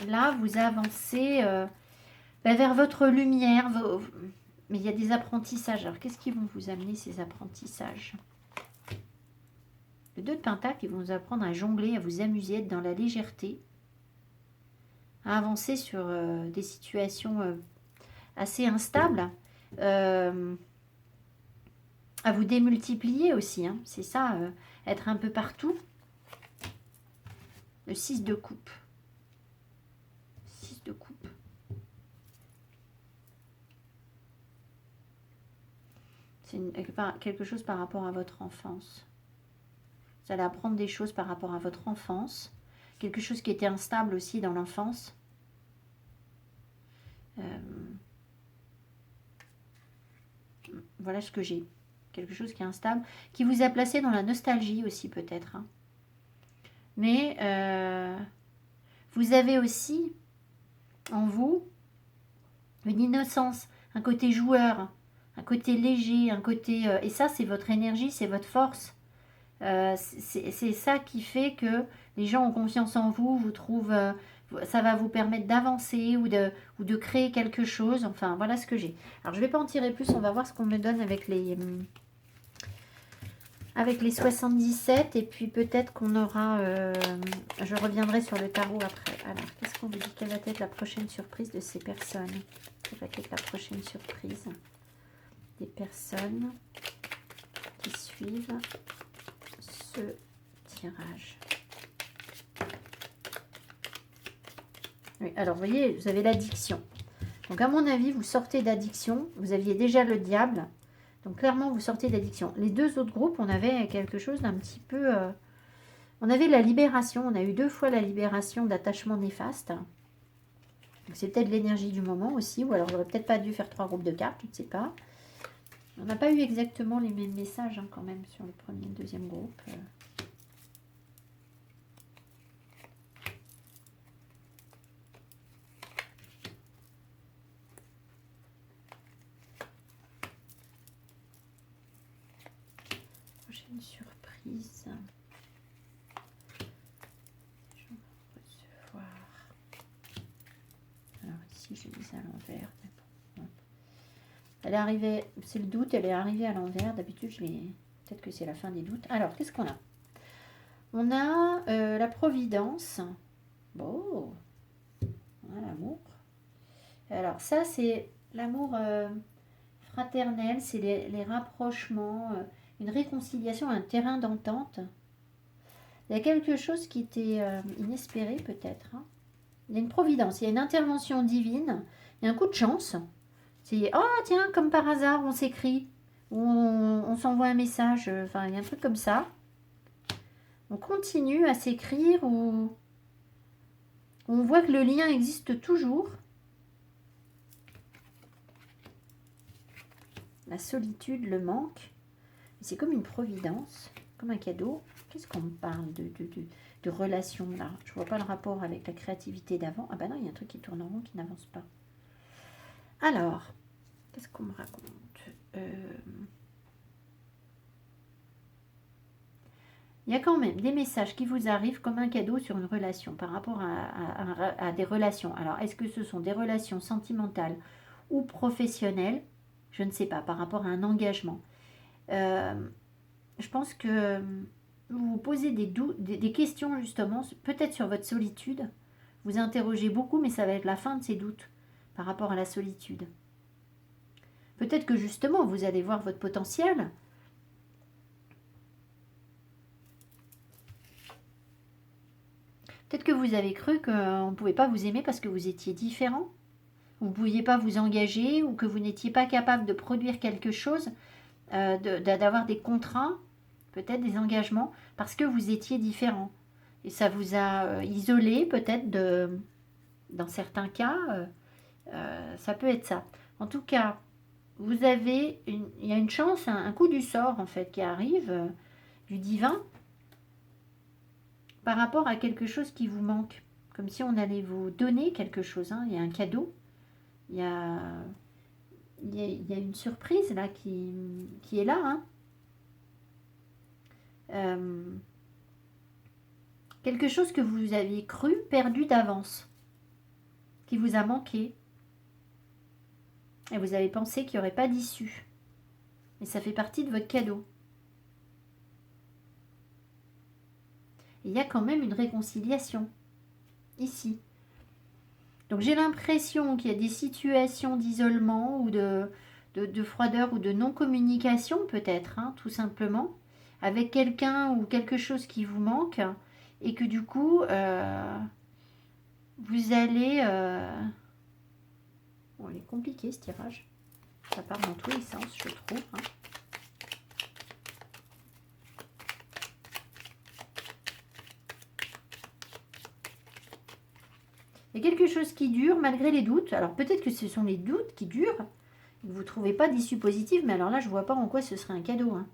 là, vous avancez vers votre lumière. Mais il y a des apprentissages. Alors, qu'est-ce qui vont vous amener ces apprentissages? Le 2 de Pentacle, ils vont vous apprendre à jongler, à vous amuser, à être dans la légèreté, à avancer sur des situations assez instables, à vous démultiplier aussi. Hein. C'est ça, être un peu partout. Le 6 de coupe. 6 de coupe. C'est quelque chose par rapport à votre enfance. Vous allez apprendre des choses par rapport à votre enfance. Quelque chose qui était instable aussi dans l'enfance. Voilà ce que j'ai. Quelque chose qui est instable, qui vous a placé dans la nostalgie aussi peut-être. Hein. Mais vous avez aussi en vous une innocence, un côté joueur, un côté léger, un côté... et ça, c'est votre énergie, c'est votre force. C'est ça qui fait que les gens ont confiance en vous, vous trouvent... ça va vous permettre d'avancer ou de créer quelque chose. Enfin, voilà ce que j'ai. Alors, je ne vais pas en tirer plus, on va voir ce qu'on me donne avec les 77. Et puis, peut-être qu'on aura... je reviendrai sur le tarot après. Alors, qu'est-ce qu'on vous dit? Quelle va être la prochaine surprise de ces personnes? Quelle va être la prochaine surprise des personnes qui suivent ce tirage? Oui, alors, vous voyez, vous avez l'addiction. Donc, à mon avis, vous sortez d'addiction. Vous aviez déjà le diable. Donc, clairement, vous sortez d'addiction. Les deux autres groupes, on avait quelque chose d'un petit peu... on avait la libération. On a eu 2 fois la libération d'attachement néfaste. C'est peut-être l'énergie du moment aussi. Ou alors, j'aurais peut-être pas dû faire 3 groupes de cartes. Je ne sais pas. On n'a pas eu exactement les mêmes messages hein, quand même sur le premier et le deuxième groupe. Prochaine surprise. Je vais recevoir. Alors ici, j'ai mis ça à l'envers. Elle est arrivée, c'est le doute, elle est arrivée à l'envers. D'habitude, peut-être que c'est la fin des doutes. Alors, qu'est-ce qu'on a? On a la providence. Bon, on a l'amour. Alors, ça, c'est l'amour fraternel, c'est les rapprochements, une réconciliation, un terrain d'entente. Il y a quelque chose qui était inespéré, peut-être. Hein. Il y a une providence, il y a une intervention divine, il y a un coup de chance. C'est, oh tiens, comme par hasard, on s'écrit, ou on s'envoie un message, enfin, il y a un truc comme ça. On continue à s'écrire, ou on voit que le lien existe toujours. La solitude, le manque, c'est comme une providence, comme un cadeau. Qu'est-ce qu'on me parle de relation là? Je vois pas le rapport avec la créativité d'avant. Ah bah non, il y a un truc qui tourne en rond, qui n'avance pas. Alors, qu'est-ce qu'on me raconte? Il y a quand même des messages qui vous arrivent comme un cadeau sur une relation, par rapport à des relations. Alors, est-ce que ce sont des relations sentimentales ou professionnelles? Je ne sais pas, par rapport à un engagement. Je pense que vous vous posez des questions justement, peut-être sur votre solitude. Vous interrogez beaucoup, mais ça va être la fin de ces doutes par rapport à la solitude. Peut-être que justement, vous allez voir votre potentiel. Peut-être que vous avez cru qu'on ne pouvait pas vous aimer parce que vous étiez différent. Vous ne pouviez pas vous engager ou que vous n'étiez pas capable de produire quelque chose, d'avoir des contrats, peut-être des engagements, parce que vous étiez différent. Et ça vous a isolé peut-être dans certains cas. Ça peut être ça. En tout cas, il y a une chance, un coup du sort en fait qui arrive, du divin, par rapport à quelque chose qui vous manque. Comme si on allait vous donner quelque chose. Hein. Il y a un cadeau. Il y a une surprise là qui est là. Hein. Quelque chose que vous aviez cru perdu d'avance. Qui vous a manqué. Et vous avez pensé qu'il n'y aurait pas d'issue. Mais ça fait partie de votre cadeau. Et il y a quand même une réconciliation. Ici. Donc j'ai l'impression qu'il y a des situations d'isolement ou de froideur ou de non-communication peut-être, hein, tout simplement, avec quelqu'un ou quelque chose qui vous manque et que du coup, vous allez... Bon, il est compliqué ce tirage. Ça part dans tous les sens, je trouve. Hein. Il y a quelque chose qui dure malgré les doutes. Alors peut-être que ce sont les doutes qui durent. Vous ne trouvez pas d'issue positive, mais alors là, je ne vois pas en quoi ce serait un cadeau. Hein.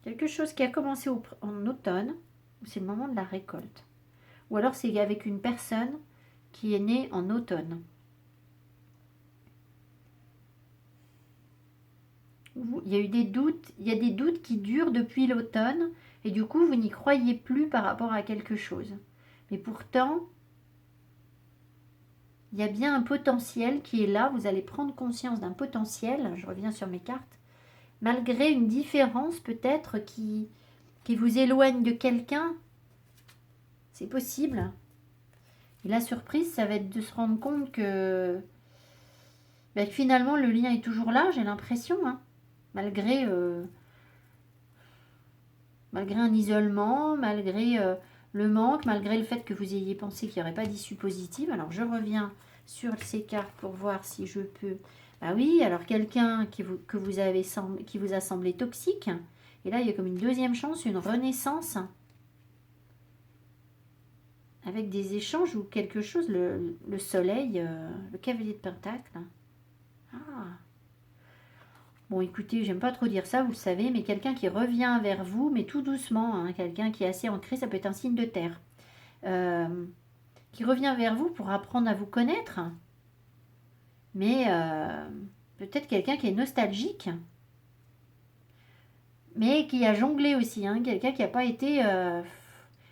Quelque chose qui a commencé en automne, c'est le moment de la récolte. Ou alors c'est avec une personne qui est née en automne. Il y a eu des doutes, il y a des doutes qui durent depuis l'automne, et du coup, vous n'y croyez plus par rapport à quelque chose. Mais pourtant, il y a bien un potentiel qui est là. Vous allez prendre conscience d'un potentiel. Je reviens sur mes cartes. Malgré une différence peut-être qui vous éloigne de quelqu'un. C'est possible. Et la surprise, ça va être de se rendre compte que, ben, finalement, le lien est toujours là, j'ai l'impression. Hein. Malgré un isolement, malgré le manque, malgré le fait que vous ayez pensé qu'il n'y aurait pas d'issue positive. Alors, je reviens sur ces cartes pour voir si je peux... Ah oui, alors quelqu'un qui vous a semblé toxique. Et là, il y a comme une deuxième chance, une renaissance. Avec des échanges ou quelque chose, le soleil, le cavalier de pentacle. Ah. Bon, écoutez, j'aime pas trop dire ça, vous le savez, mais quelqu'un qui revient vers vous, mais tout doucement, hein, quelqu'un qui est assez ancré, ça peut être un signe de terre, qui revient vers vous pour apprendre à vous connaître, mais peut-être quelqu'un qui est nostalgique, mais qui a jonglé aussi, hein, quelqu'un qui n'a pas été...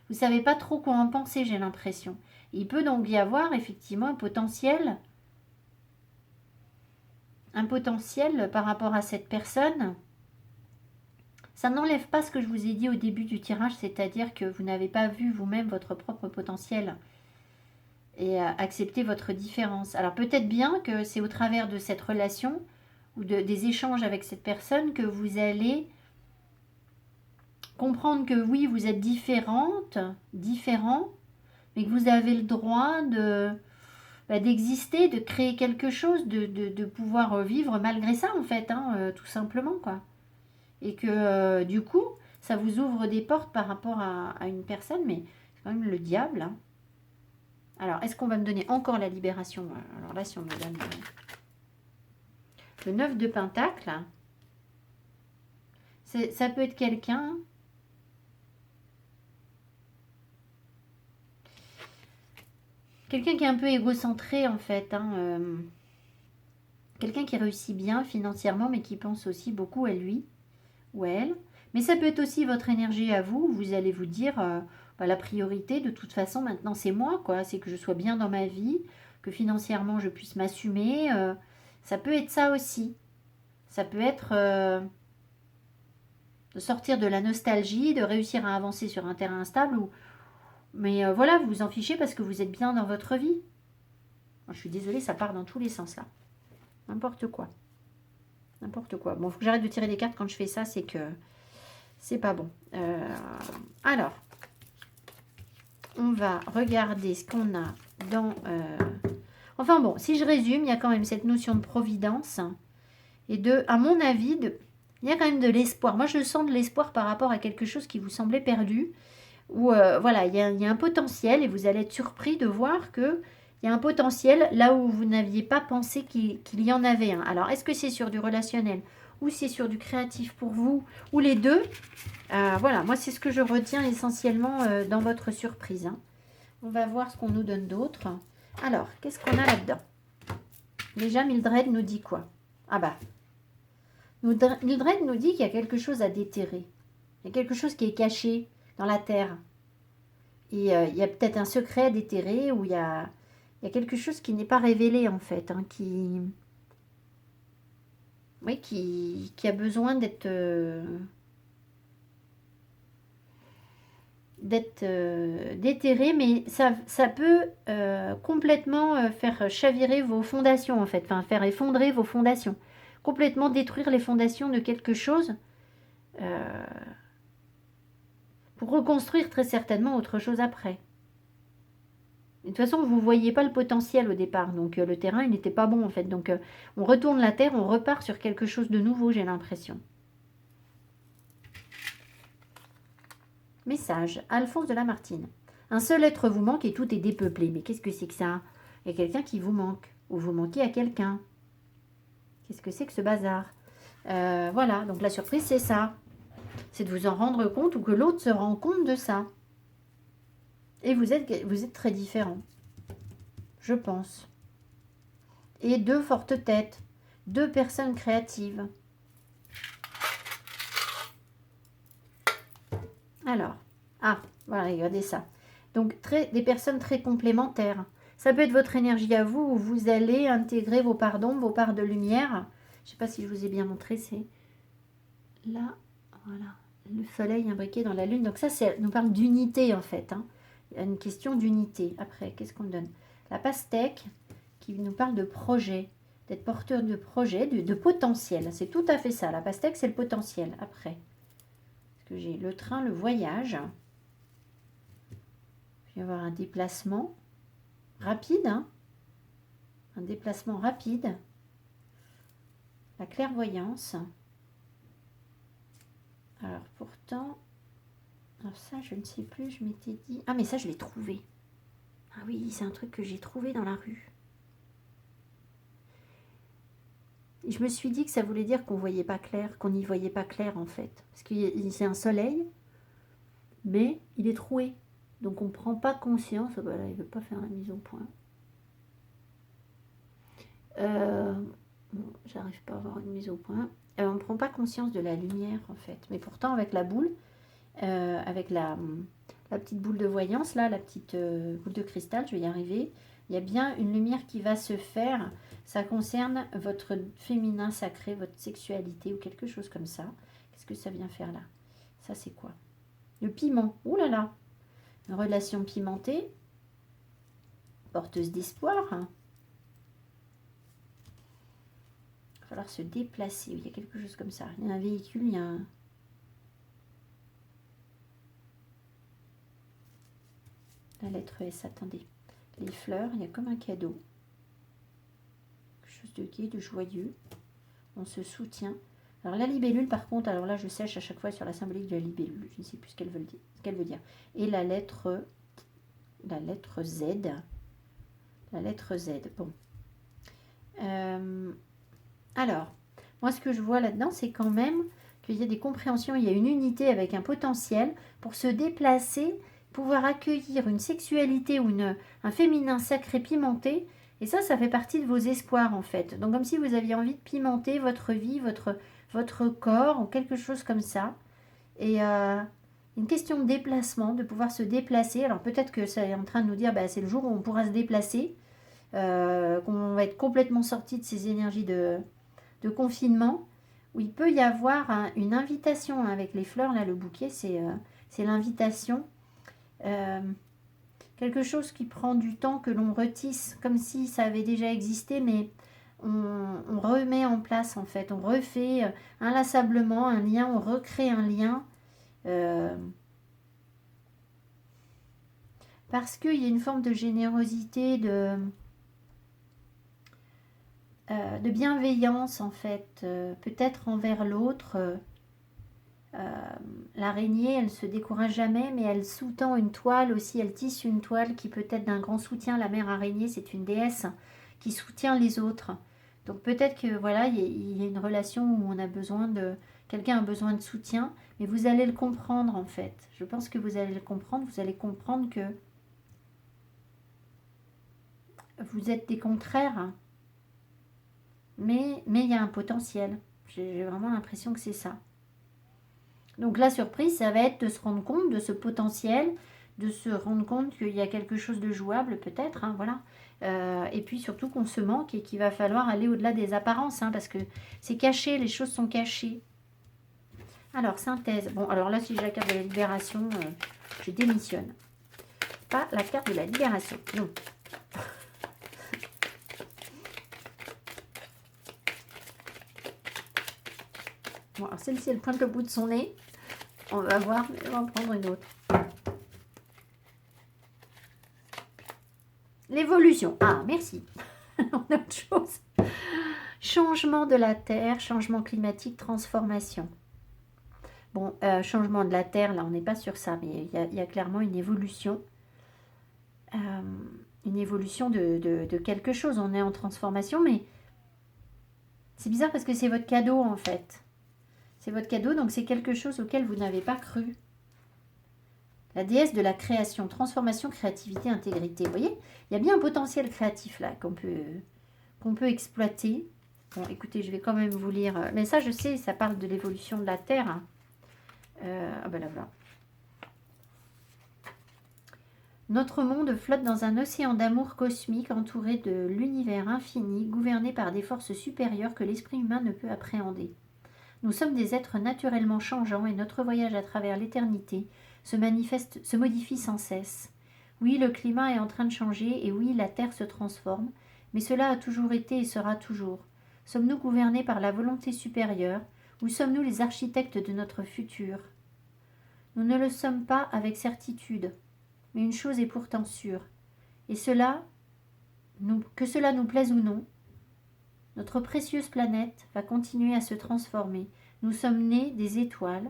vous savez pas trop quoi en penser, j'ai l'impression. Il peut donc y avoir effectivement un potentiel par rapport à cette personne. Ça n'enlève pas ce que je vous ai dit au début du tirage, c'est-à-dire que vous n'avez pas vu vous-même votre propre potentiel et accepté votre différence. Alors peut-être bien que c'est au travers de cette relation ou des échanges avec cette personne que vous allez comprendre que oui, vous êtes différente, différent, mais que vous avez le droit d'exister, de créer quelque chose, de pouvoir vivre malgré ça en fait, hein, tout simplement quoi. Et que du coup, ça vous ouvre des portes par rapport à une personne, mais c'est quand même le diable. Hein. Alors, est-ce qu'on va me donner encore la libération? Alors là, si on me donne le 9 de Pentacle, ça peut être quelqu'un... Quelqu'un qui est un peu égocentré en fait, hein, quelqu'un qui réussit bien financièrement mais qui pense aussi beaucoup à lui ou à elle. Mais ça peut être aussi votre énergie à vous, vous allez vous dire, la priorité de toute façon maintenant c'est moi, quoi, c'est que je sois bien dans ma vie, que financièrement je puisse m'assumer, ça peut être ça aussi. Ça peut être de sortir de la nostalgie, de réussir à avancer sur un terrain stable mais voilà, vous vous en fichez parce que vous êtes bien dans votre vie. Moi, je suis désolée, ça part dans tous les sens là. N'importe quoi. N'importe quoi. Bon, il faut que j'arrête de tirer des cartes quand je fais ça, c'est que c'est pas bon. Alors, on va regarder ce qu'on a dans... Enfin bon, si je résume, il y a quand même cette notion de providence et à mon avis, il y a quand même de l'espoir. Moi, je sens de l'espoir par rapport à quelque chose qui vous semblait perdu. Où voilà, il y a un potentiel et vous allez être surpris de voir qu'il y a un potentiel là où vous n'aviez pas pensé qu'il y en avait un. Alors, est-ce que c'est sur du relationnel ou c'est sur du créatif pour vous ou les deux? Voilà, moi, c'est ce que je retiens essentiellement dans votre surprise. Hein. On va voir ce qu'on nous donne d'autre. Alors, qu'est-ce qu'on a là-dedans? Déjà, Mildred nous dit quoi? Ah bah, Mildred nous dit qu'il y a quelque chose à déterrer. Il y a quelque chose qui est caché dans la terre. Et il y a peut-être un secret à déterrer ou il y a quelque chose qui n'est pas révélé en fait, hein, qui a besoin d'être déterré, mais ça peut complètement faire chavirer vos fondations en fait, enfin faire effondrer vos fondations, complètement détruire les fondations de quelque chose. Pour reconstruire très certainement autre chose après. De toute façon, vous ne voyez pas le potentiel au départ, donc le terrain, il n'était pas bon en fait. Donc on retourne la terre, on repart sur quelque chose de nouveau, j'ai l'impression. Message, Alphonse de Lamartine. Un seul être vous manque et tout est dépeuplé. Mais qu'est-ce que c'est que ça? Il y a quelqu'un qui vous manque, ou vous manquez à quelqu'un. Qu'est-ce que c'est que ce bazar? Voilà, donc la surprise, c'est ça. C'est de vous en rendre compte ou que l'autre se rend compte de ça. Et vous êtes très différents, je pense. Et 2 fortes têtes, 2 personnes créatives. Alors, voilà, regardez ça. Donc, des personnes très complémentaires. Ça peut être votre énergie à vous, où vous allez intégrer vos parts d'ombre, vos parts de lumière. Je ne sais pas si je vous ai bien montré, c'est là, voilà, le soleil imbriqué dans la lune. Donc ça, nous parle d'unité en fait. Il y a une question d'unité. Après, qu'est-ce qu'on donne? La pastèque qui nous parle de projet, d'être porteur de projet, de potentiel. C'est tout à fait ça. La pastèque, c'est le potentiel. Après, parce que j'ai le train, le voyage. Il va y avoir un déplacement rapide, un déplacement rapide. La clairvoyance. Alors pourtant, alors ça je ne sais plus, je m'étais dit... Ah mais ça je l'ai trouvé. Ah oui, c'est un truc que j'ai trouvé dans la rue. Et je me suis dit que ça voulait dire qu'on voyait pas clair, qu'on n'y voyait pas clair en fait. Parce que c'est un soleil, mais il est troué. Donc on ne prend pas conscience... Voilà, il ne veut pas faire la mise au point. Bon, j'arrive pas à avoir une mise au point. On ne prend pas conscience de la lumière en fait. Mais pourtant avec la boule, avec la petite boule de voyance, là, la petite boule de cristal, je vais y arriver, il y a bien une lumière qui va se faire. Ça concerne votre féminin sacré, votre sexualité ou quelque chose comme ça. Qu'est-ce que ça vient faire là? Ça c'est quoi? Le piment. Ouh là là! Une relation pimentée, porteuse d'espoir. Il va falloir se déplacer. Il y a quelque chose comme ça. Il y a un véhicule, il y a un... La lettre S, attendez. Les fleurs, il y a comme un cadeau. Quelque chose de gai, de joyeux. On se soutient. Alors la libellule, par contre, alors là, je sèche à chaque fois sur la symbolique de la libellule. Je ne sais plus ce qu'elle veut dire. Et la lettre Z. La lettre Z. Bon. Alors, moi, ce que je vois là-dedans, c'est quand même qu'il y a des compréhensions, il y a une unité avec un potentiel pour se déplacer, pouvoir accueillir une sexualité ou un féminin sacré pimenté. Et ça fait partie de vos espoirs, en fait. Donc, comme si vous aviez envie de pimenter votre vie, votre corps, ou quelque chose comme ça. Et une question de déplacement, de pouvoir se déplacer. Alors, peut-être que ça est en train de nous dire, bah, c'est le jour où on pourra se déplacer, qu'on va être complètement sorti de ces énergies de confinement, où il peut y avoir une invitation avec les fleurs. Là, le bouquet, c'est l'invitation. Quelque chose qui prend du temps, que l'on retisse comme si ça avait déjà existé, mais on remet en place en fait. On refait inlassablement un lien, on recrée un lien. Parce qu'il y a une forme de générosité, de bienveillance en fait, peut-être envers l'autre. L'araignée, elle ne se décourage jamais, mais elle sous-tend une toile aussi, elle tisse une toile qui peut être d'un grand soutien. La mère araignée, c'est une déesse qui soutient les autres. Donc peut-être que voilà, il y a une relation où on a besoin de... Quelqu'un a besoin de soutien, mais vous allez le comprendre en fait. Je pense que vous allez le comprendre, vous allez comprendre que vous êtes des contraires, mais il y a un potentiel. J'ai vraiment l'impression que c'est ça. Donc la surprise, ça va être de se rendre compte de ce potentiel, de se rendre compte qu'il y a quelque chose de jouable peut-être, voilà. Et puis surtout qu'on se manque et qu'il va falloir aller au-delà des apparences, parce que c'est caché, les choses sont cachées. Alors, synthèse. Bon, alors là, si j'ai la carte de la libération, je démissionne. Pas la carte de la libération, non. Bon, alors celle-ci, elle pointe le bout de son nez. On va voir, mais on va en prendre une autre. L'évolution. Ah, merci. On a autre chose. Changement de la Terre, changement climatique, transformation. Bon, changement de la Terre, là, on n'est pas sur ça, mais il y a clairement une évolution. une évolution de quelque chose. On est en transformation, mais c'est bizarre parce que c'est votre cadeau en fait. C'est votre cadeau, donc c'est quelque chose auquel vous n'avez pas cru. La déesse de la création, transformation, créativité, intégrité. Vous voyez, il y a bien un potentiel créatif là qu'on peut exploiter. Bon, écoutez, je vais quand même vous lire. Mais ça, je sais, ça parle de l'évolution de la Terre. Hein. Ah ben là, voilà. Notre monde flotte dans un océan d'amour cosmique entouré de l'univers infini, gouverné par des forces supérieures que l'esprit humain ne peut appréhender. Nous sommes des êtres naturellement changeants et notre voyage à travers l'éternité se modifie sans cesse. Oui, le climat est en train de changer et oui, la Terre se transforme, mais cela a toujours été et sera toujours. Sommes-nous gouvernés par la volonté supérieure ou sommes-nous les architectes de notre futur? Nous ne le sommes pas avec certitude. Mais une chose est pourtant sûre, et que cela nous plaise ou non, notre précieuse planète va continuer à se transformer. Nous sommes nés des étoiles,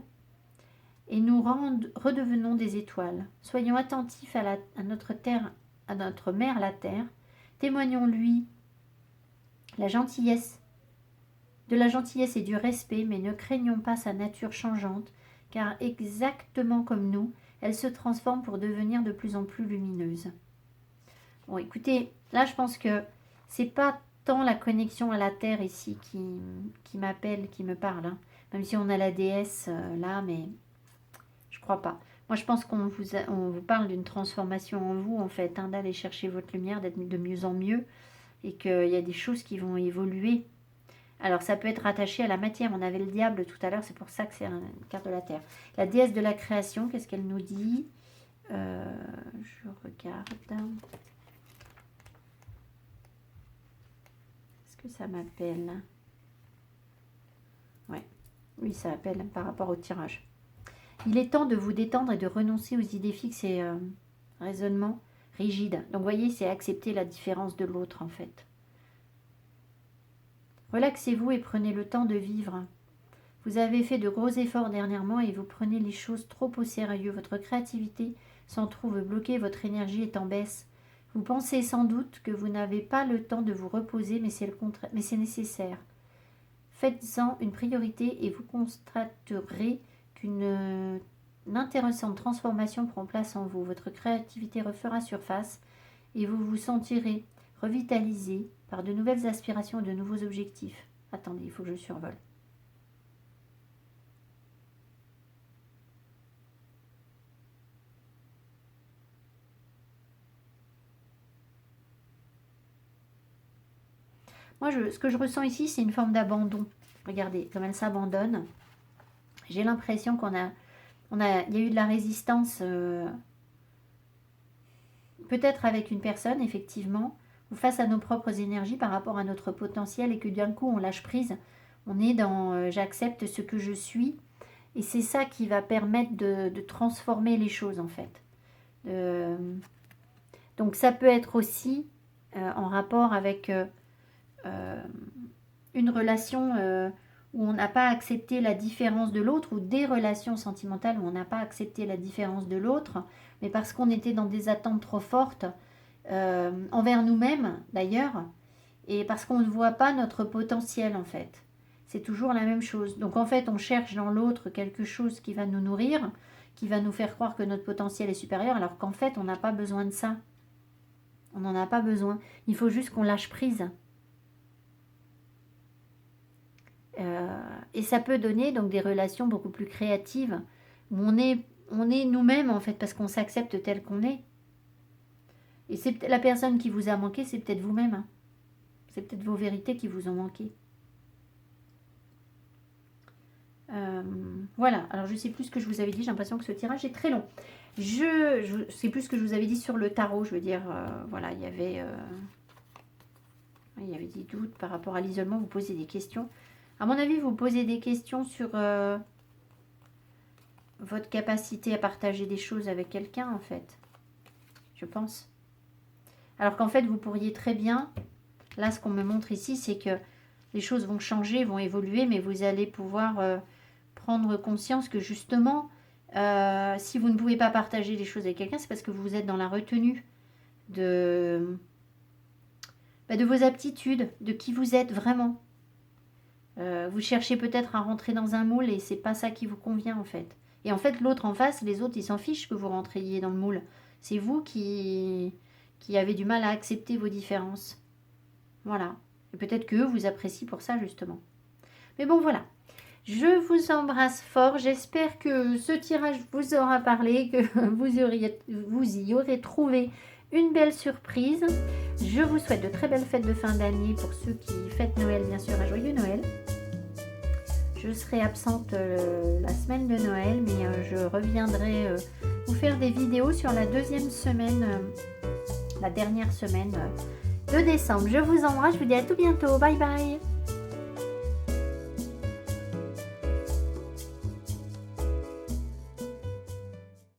et nous redevenons des étoiles. Soyons attentifs à notre terre, à notre mère la Terre. Témoignons-lui de la gentillesse et du respect, mais ne craignons pas sa nature changeante, car exactement comme nous, elle se transforme pour devenir de plus en plus lumineuse. Bon, écoutez, là, je pense que c'est pas tant la connexion à la Terre ici qui m'appelle, qui me parle. Hein. Même si on a la déesse là, mais je crois pas. Moi, je pense qu'on vous parle d'une transformation en vous, en fait, hein, d'aller chercher votre lumière, d'être de mieux en mieux, et qu'il y a des choses qui vont évoluer. Alors, ça peut être rattaché à la matière. On avait le diable tout à l'heure, c'est pour ça que c'est une carte de la Terre. La déesse de la création, qu'est-ce qu'elle nous dit? Je regarde. Est-ce que ça m'appelle? Ouais. Oui, ça appelle par rapport au tirage. Il est temps de vous détendre et de renoncer aux idées fixes et raisonnements rigides. Donc, vous voyez, c'est accepter la différence de l'autre, en fait. Relaxez-vous et prenez le temps de vivre. Vous avez fait de gros efforts dernièrement et vous prenez les choses trop au sérieux. Votre créativité s'en trouve bloquée, votre énergie est en baisse. Vous pensez sans doute que vous n'avez pas le temps de vous reposer, mais c'est nécessaire. Faites-en une priorité et vous constaterez qu'une intéressante transformation prend place en vous. Votre créativité refera surface et vous vous sentirez revitalisé par de nouvelles aspirations et de nouveaux objectifs. Attendez, il faut que je survole. Moi, ce que je ressens ici, c'est une forme d'abandon. Regardez, comme elle s'abandonne. J'ai l'impression il y a eu de la résistance, peut-être avec une personne, effectivement, ou face à nos propres énergies par rapport à notre potentiel et que d'un coup, on lâche prise. On est dans j'accepte ce que je suis. Et c'est ça qui va permettre de transformer les choses, en fait. Donc, ça peut être aussi en rapport avec une relation où on n'a pas accepté la différence de l'autre, ou des relations sentimentales où on n'a pas accepté la différence de l'autre, mais parce qu'on était dans des attentes trop fortes envers nous-mêmes d'ailleurs, et parce qu'on ne voit pas notre potentiel en fait. C'est toujours la même chose. Donc en fait, on cherche dans l'autre quelque chose qui va nous nourrir, qui va nous faire croire que notre potentiel est supérieur, alors qu'en fait, on n'a pas besoin de ça. On n'en a pas besoin. Il faut juste qu'on lâche prise. Et ça peut donner donc des relations beaucoup plus créatives, où on est nous-mêmes en fait, parce qu'on s'accepte tel qu'on est. Et c'est la personne qui vous a manqué, c'est peut-être vous-même. Hein. C'est peut-être vos vérités qui vous ont manqué. Voilà, alors je ne sais plus ce que je vous avais dit, j'ai l'impression que ce tirage est très long. Je sais plus ce que je vous avais dit sur le tarot, je veux dire, voilà, il y avait des doutes par rapport à l'isolement, vous posez des questions. À mon avis, vous posez des questions sur votre capacité à partager des choses avec quelqu'un, en fait. Je pense. Alors qu'en fait, vous pourriez très bien... Là, ce qu'on me montre ici, c'est que les choses vont changer, vont évoluer, mais vous allez pouvoir prendre conscience que justement, si vous ne pouvez pas partager les choses avec quelqu'un, c'est parce que vous êtes dans la retenue. de, de vos aptitudes, de qui vous êtes vraiment. Vous cherchez peut-être à rentrer dans un moule et c'est pas ça qui vous convient en fait. Et en fait, l'autre en face, les autres, ils s'en fichent que vous rentriez dans le moule. C'est vous qui avez du mal à accepter vos différences. Voilà. Et peut-être qu'eux vous apprécient pour ça justement. Mais bon, voilà. Je vous embrasse fort. J'espère que ce tirage vous aura parlé, que vous y aurez trouvé une belle surprise. Je vous souhaite de très belles fêtes de fin d'année pour ceux qui fêtent Noël, bien sûr, un joyeux Noël. Je serai absente la semaine de Noël, mais je reviendrai vous faire des vidéos sur la deuxième semaine, la dernière semaine de décembre. Je vous embrasse, je vous dis à tout bientôt. Bye bye.